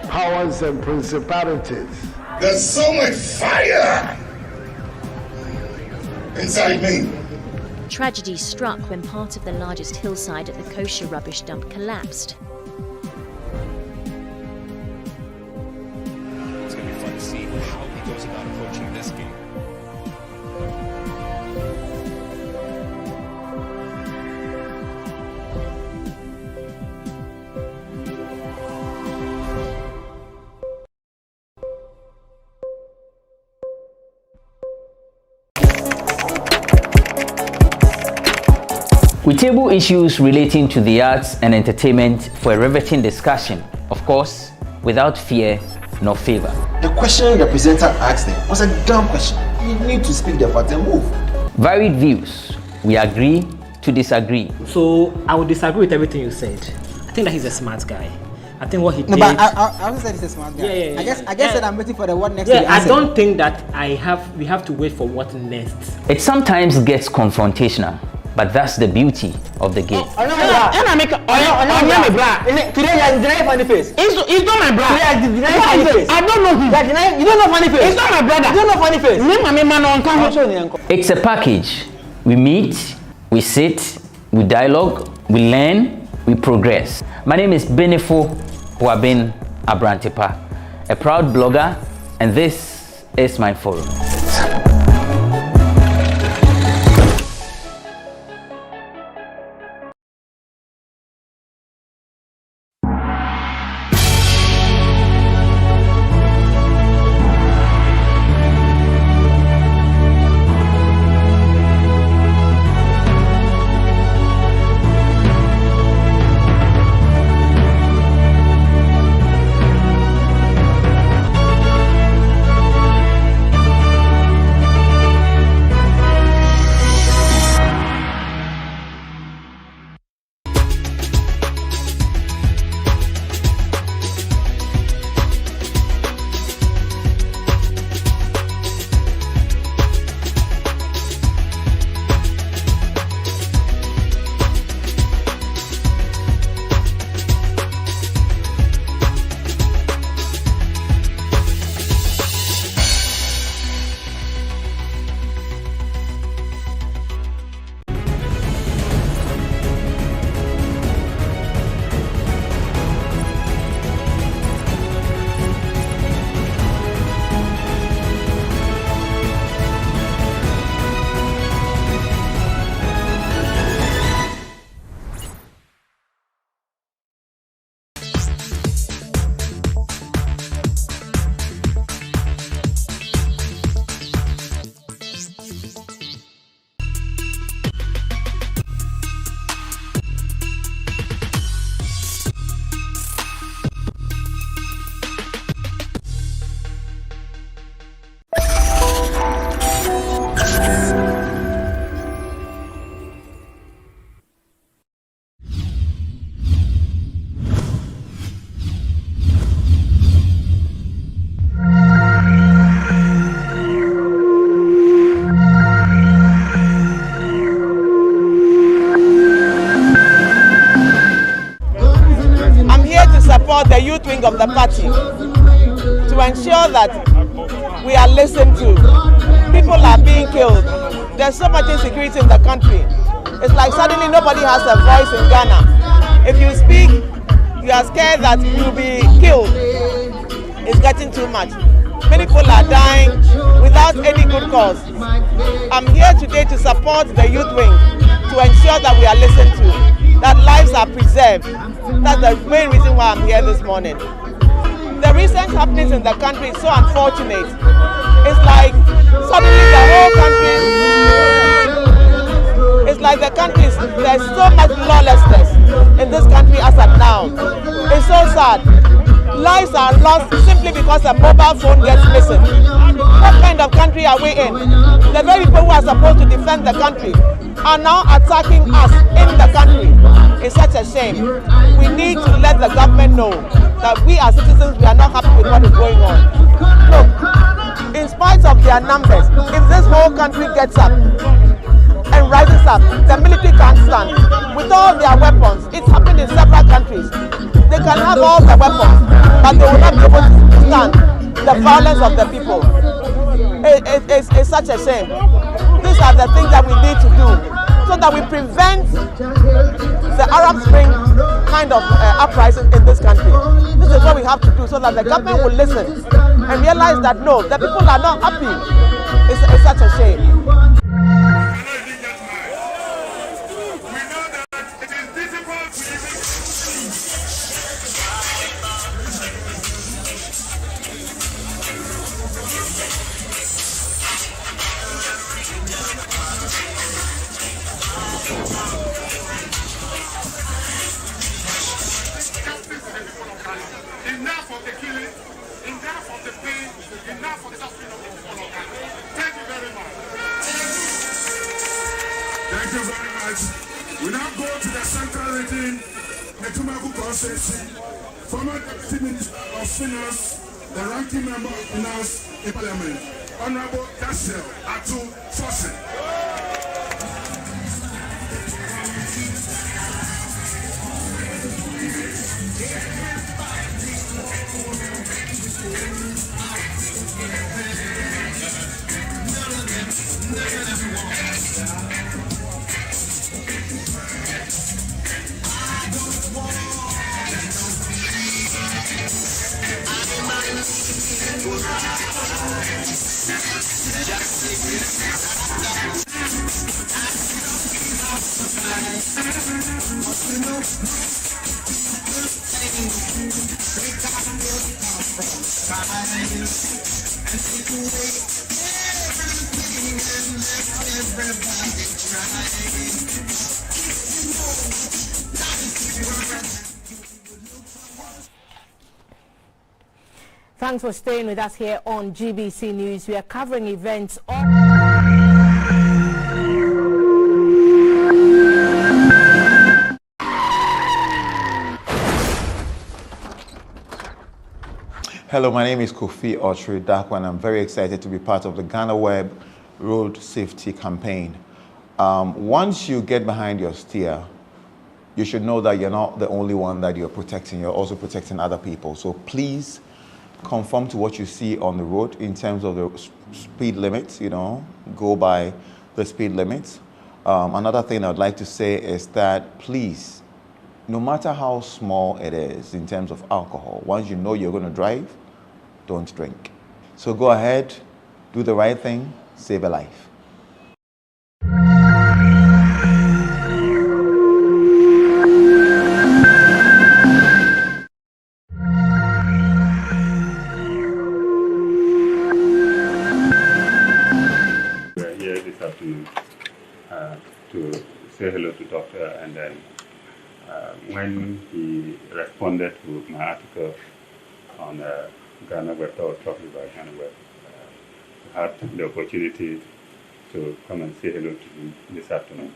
Powers and principalities. There's so much fire inside me. Tragedy struck when part of the largest hillside at the kosher rubbish dump collapsed. It's going to be fun to see how he goes about approaching this game. We table issues relating to the arts and entertainment for a riveting discussion, of course, without fear nor favor. The question the presenter asked them was a dumb question. You need to speak the fact and move. Varied views. We agree to disagree. So I would disagree with everything you said. I think that he's a smart guy. I think what he did. No, but I also said he's a smart guy. Yeah. I guess that I'm waiting for the what next. Yeah, I don't think that we have to wait for what next. It sometimes gets confrontational, But that's the beauty of the game. Today you deny funny face. It's not my brother. Today you deny funny face. I don't know him. You don't know funny face. It's not my brother. You don't know funny face. It's a package. We meet, we sit, we dialogue, we learn, we progress. My name is Benefo Huabin Abrantepa, a proud blogger, and this is my forum. The youth wing of the party to ensure that we are listened to. People are being killed. There's so much insecurity in the country. It's like suddenly nobody has a voice in Ghana. If you speak, you are scared that you'll be killed. It's getting too much. Many people are dying without any good cause. I'm here today to support the youth wing to ensure that we are listened to, that lives are preserved. That's the main reason why I'm here this morning. The recent happenings in the country is so unfortunate. It's like suddenly the whole country, it's like the country, there's so much lawlessness in this country as of now. It's so sad. Lives are lost simply because a mobile phone gets missing. What kind of country are we in? The very people who are supposed to defend the country are now attacking us in the country. It's such a shame. We need to let the government know that we as citizens, we are not happy with what is going on. Look, in spite of their numbers, if this whole country gets up and rises up, the military can't stand. With all their weapons, it's happened in several countries. They can have all the weapons, but they will not be able to stand the violence of the people. It's such a shame. These are the things that we need to do so that we prevent the Arab Spring kind of uprising in this country. This is what we have to do so that the government will listen and realize that no, the people are not happy. It's such a shame. Enough of the killing, enough of the pain, enough of the suffering of the people of Ghana. Thank you very much. Thank you very much. We now go to the central region, the Tumaku constituency, former deputy minister of finance, the ranking member of finance in parliament, Honorable Dassel Atu Fossen. Thanks for staying with us here on GBC News. We are covering events on... Hello, my name is Kofi Autry Darko, and I'm very excited to be part of the GhanaWeb Road Safety Campaign. Once you get behind your steer, you should know that you're not the only one that you're protecting. You're also protecting other people. So please conform to what you see on the road in terms of the speed limits, go by the speed limits. Another thing I'd like to say is that please, no matter how small it is in terms of alcohol, once you know you're going to drive, don't drink. So go ahead, do the right thing, save a life. We are here this afternoon to say hello to Doctor, and then when he responded to my article on GhanaWeb, I was talking about GhanaWeb, I had the opportunity to come and say hello to him this afternoon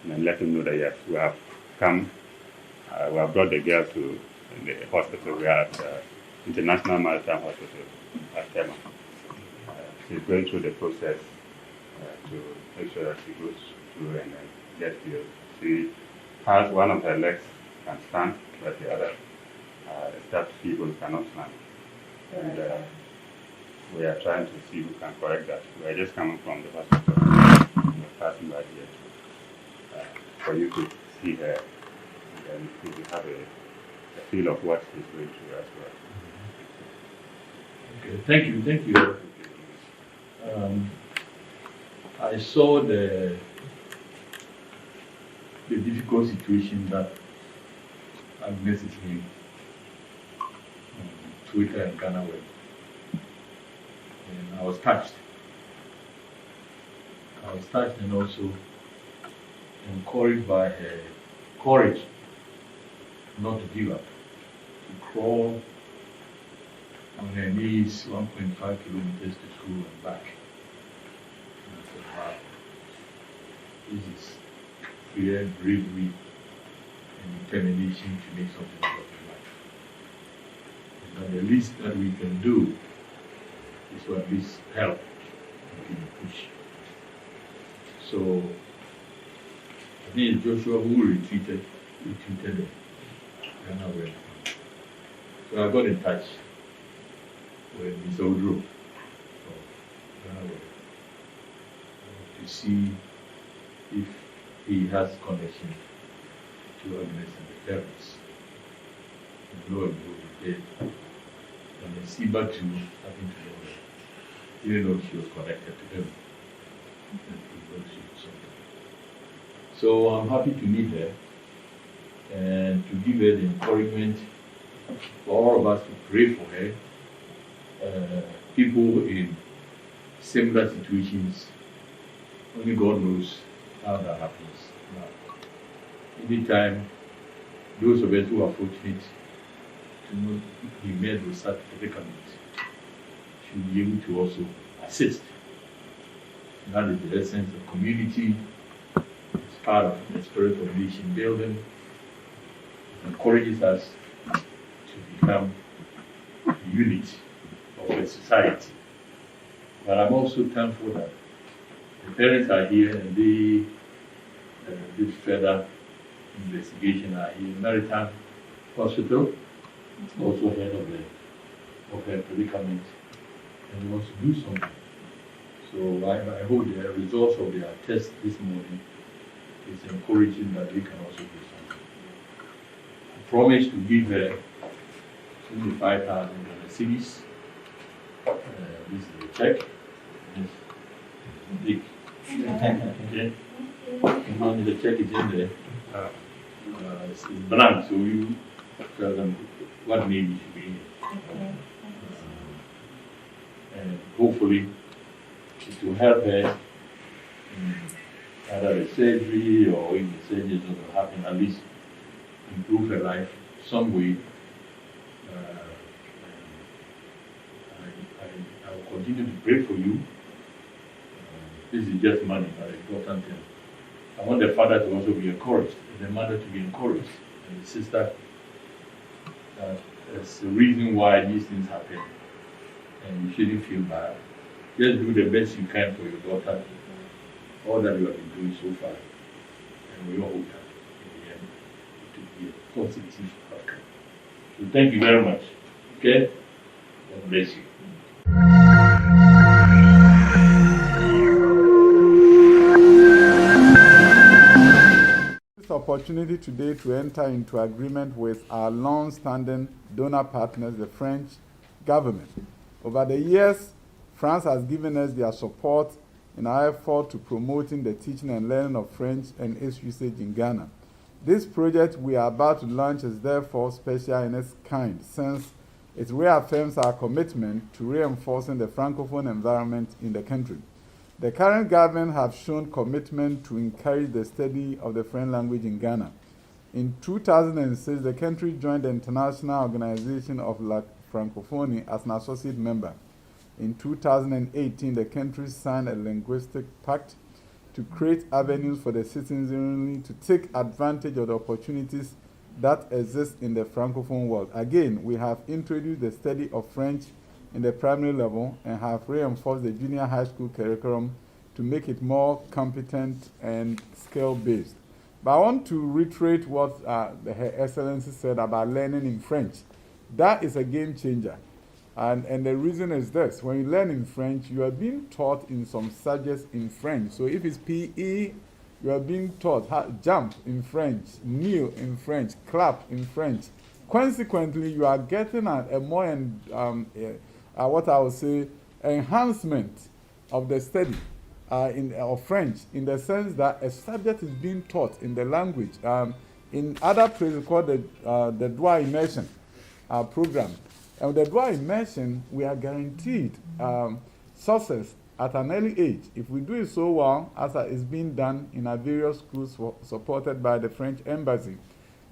and then let him know that yes, we have come, we have brought the girl to the hospital. We are at International Maritime Hospital at Tema. She's going through the process to make sure that she goes through and then gets healed. She has one of her legs can stand, but the other is that feeble, cannot stand. And we are trying to see who can correct that. We are just coming from the hospital. We're passing by here for you to see her, and then you will have a feel of what she's going through as well. Okay, thank you. I saw the difficult situation that Agnes is in on Twitter and GhanaWeb. And I was touched and also encouraged by her courage not to give up, to crawl on her knees 1.5 kilometers to school and back. And I said, wow, this is fear, bravery, and determination to make something out of your life. And that the least that we can do is to at least help and give a push. So I think Joshua who retweeted GhanaWeb. So I got in touch with Mr. Odro of GhanaWeb to see if he has connection to Agnes and the parents. And lo and behold, he did. And then Siba too happened to know that. Didn't know she was connected to them. And he knows she was something. So I'm happy to meet her and to give her the encouragement for all of us to pray for her. People in similar situations, only God knows how that happens. Now, anytime those of us who are fortunate to be met with such predicaments should be able to also assist. And that is the essence of community. It's part of the spirit of nation building. It encourages us to become a unit of a society. But I'm also thankful that the parents are here and they did further investigation are here. Maritime Hospital also heard of her predicament and wants to do something. So I hope the results of their test this morning is encouraging that we can also do something. I promise to give her 25,000 cedis. This is the check. This Dick. Okay? And then the check is in there. It's blank, so you tell them what name you should be in. And hopefully it will help her in either the surgery or if the surgery is not going to happen, at least improve her life some way. I will continue to pray for you. This is just money, but important thing. I want the father to also be encouraged, and the mother to be encouraged, and the sister. That's the reason why these things happen, and you shouldn't feel bad. Just do the best you can for your daughter, all that you have been doing so far, and we all hope that in the end it will be a positive outcome. So thank you very much. Okay? God bless you. Opportunity today to enter into agreement with our long-standing donor partners, the French government. Over the years, France has given us their support in our effort to promoting the teaching and learning of French and its usage in Ghana. This project we are about to launch is therefore special in its kind, since it reaffirms our commitment to reinforcing the Francophone environment in the country. The current government have shown commitment to encourage the study of the French language in Ghana. In 2006, the country joined the International Organization of La Francophonie as an associate member. In 2018, the country signed a linguistic pact to create avenues for the citizenry to take advantage of the opportunities that exist in the Francophone world. Again, we have introduced the study of French in the primary level and have reinforced the junior high school curriculum to make it more competent and skill-based. But I want to reiterate what Her Excellency said about learning in French. That is a game changer. And the reason is this: when you learn in French, you are being taught in some subjects in French. So if it's PE, you are being taught how to jump in French, kneel in French, clap in French. Consequently, you are getting a more what I would say, enhancement of the study of French, in the sense that a subject is being taught in the language. In other places called the Dual Immersion program. And with the Dual Immersion, we are guaranteed success at an early age. If we do it so well, as is being done in our various schools supported by the French Embassy,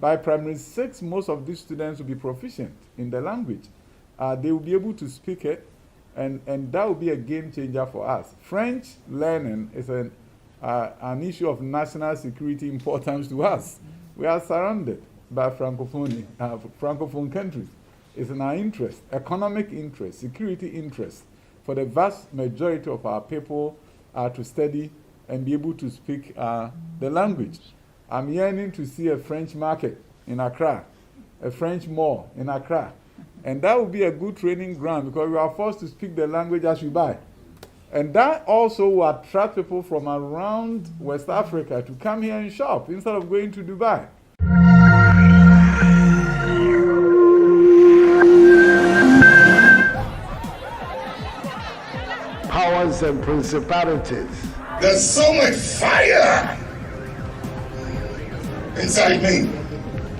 by primary 6, most of these students will be proficient in the language. They will be able to speak it, and that will be a game changer for us. French learning is an issue of national security importance to us. We are surrounded by Francophone countries. It's in our interest, economic interest, security interest, for the vast majority of our people to study and be able to speak the language. I'm yearning to see a French market in Accra, a French mall in Accra. And that will be a good training ground because we are forced to speak the language as we buy. And that also will attract people from around West Africa to come here and shop instead of going to Dubai. Powers and principalities. There's so much fire inside me.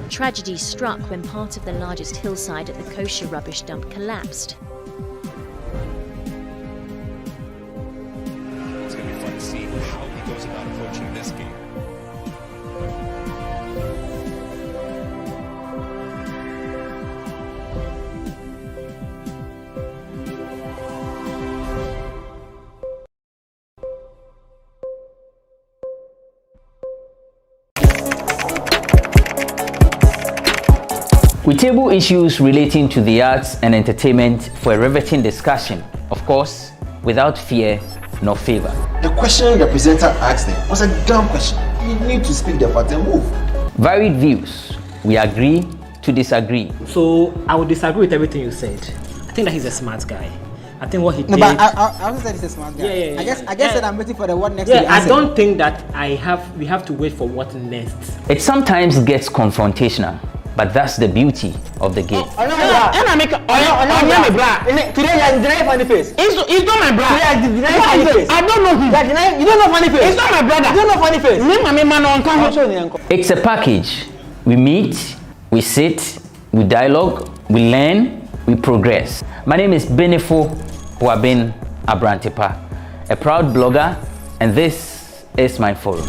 Tragedy struck when part of the largest hillside at the kosher rubbish dump collapsed. It's going to be fun to see how he goes about approaching this game. We table issues relating to the arts and entertainment for a riveting discussion, of course, without fear nor favor. The question the presenter asked them was a dumb question. You need to speak the part and move. Varied views. We agree to disagree. So I would disagree with everything you said. I think that he's a smart guy. I think what he did. No, but I also said he's a smart guy. Yeah. I guess that I'm waiting for the what next. Yeah, I don't think that we have to wait for what next. It sometimes gets confrontational. But that's the beauty of the game. Today you funny face. It's not my brother. I don't know him. You don't know funny face. It's not my brother. You don't know funny face. It's a package. We meet, we sit, we dialogue, we learn, we progress. My name is Benefo Huabin Abrantepa, a proud blogger, and this is my forum.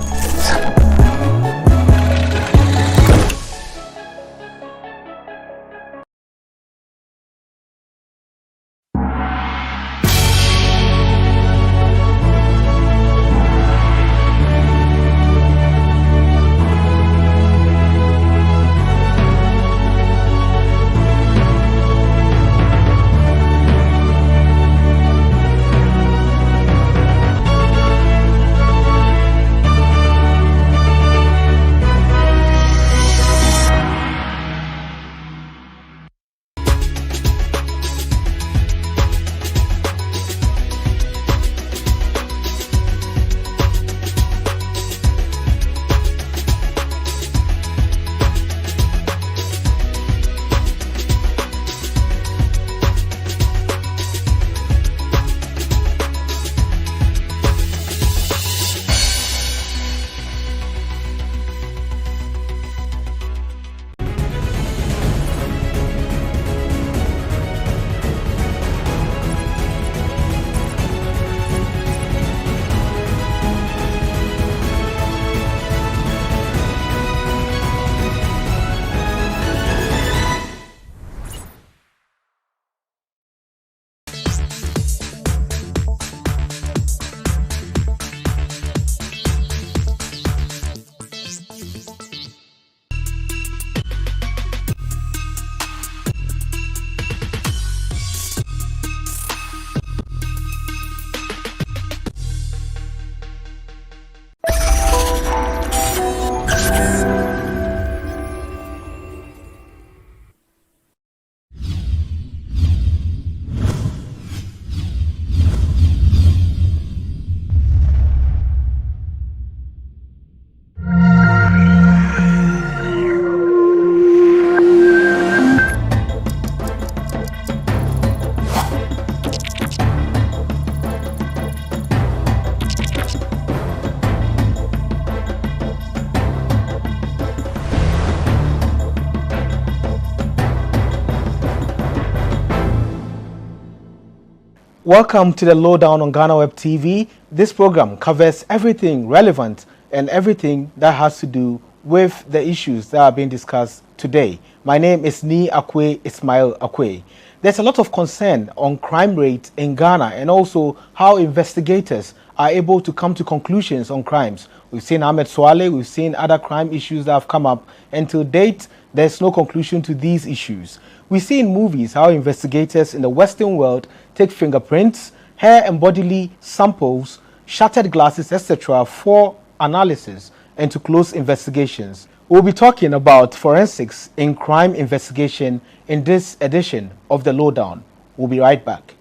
Welcome to the Lowdown on GhanaWeb TV. This program covers everything relevant and everything that has to do with the issues that are being discussed today. My name is Ni Akwe Ismail Akwe. There's a lot of concern on crime rate in Ghana and also how investigators are able to come to conclusions on crimes. We've seen Ahmed Swale, we've seen other crime issues that have come up, and to date, there's no conclusion to these issues. We see in movies how investigators in the Western world take fingerprints, hair and bodily samples, shattered glasses, etc. for analysis and to close investigations. We'll be talking about forensics in crime investigation in this edition of The Lowdown. We'll be right back.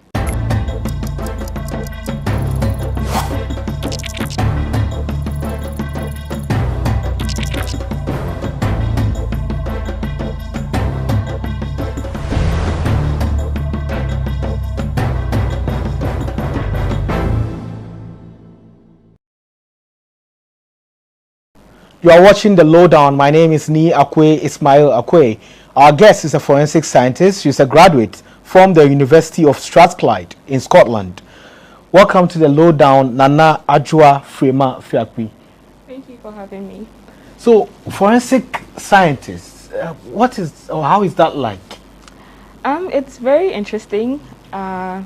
You are watching The Lowdown. My name is Ni Akwe Ismail Akwe. Our guest is a forensic scientist. She's a graduate from the University of Strathclyde in Scotland. Welcome to The Lowdown, Nana Adwoa Frema Fiakwi. Thank you for having me. So, forensic scientist, what is or how is that like? It's very interesting. A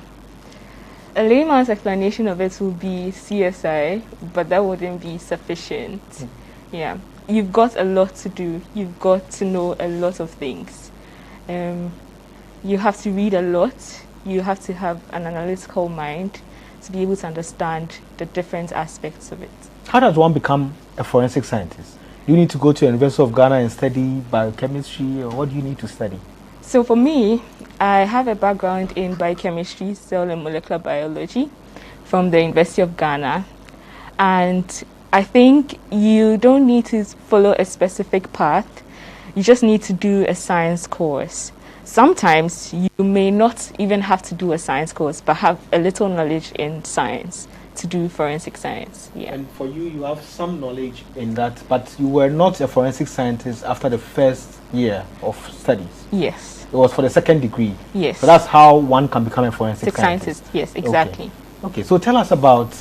layman's explanation of it will be CSI, but that wouldn't be sufficient. Yeah, you've got a lot to do. You've got to know a lot of things. You have to read a lot. You have to have an analytical mind to be able to understand the different aspects of it. How does one become a forensic scientist? Do you need to go to the University of Ghana and study biochemistry, or what do you need to study? So for me, I have a background in biochemistry, cell and molecular biology from the University of Ghana. And I think you don't need to follow a specific path. You just need to do a science course. Sometimes you may not even have to do a science course, but have a little knowledge in science to do forensic science. Yeah. And for you, you have some knowledge in that, but you were not a forensic scientist after the first year of studies. Yes. It was for the second degree. Yes. So that's how one can become a forensic scientist. Yes, exactly. Okay, so tell us about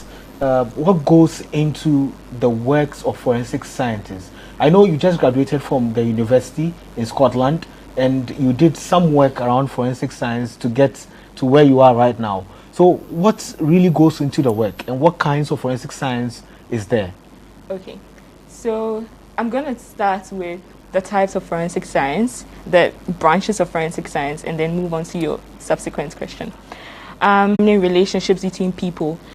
what goes into the works of forensic scientists. I know you just graduated from the university in Scotland, and you did some work around forensic science to get to where you are right now. So what really goes into the work, and what kinds of forensic science is there? Okay, so I'm going to start with the types of forensic science, the branches of forensic science, and then move on to your subsequent question. Relationships between people.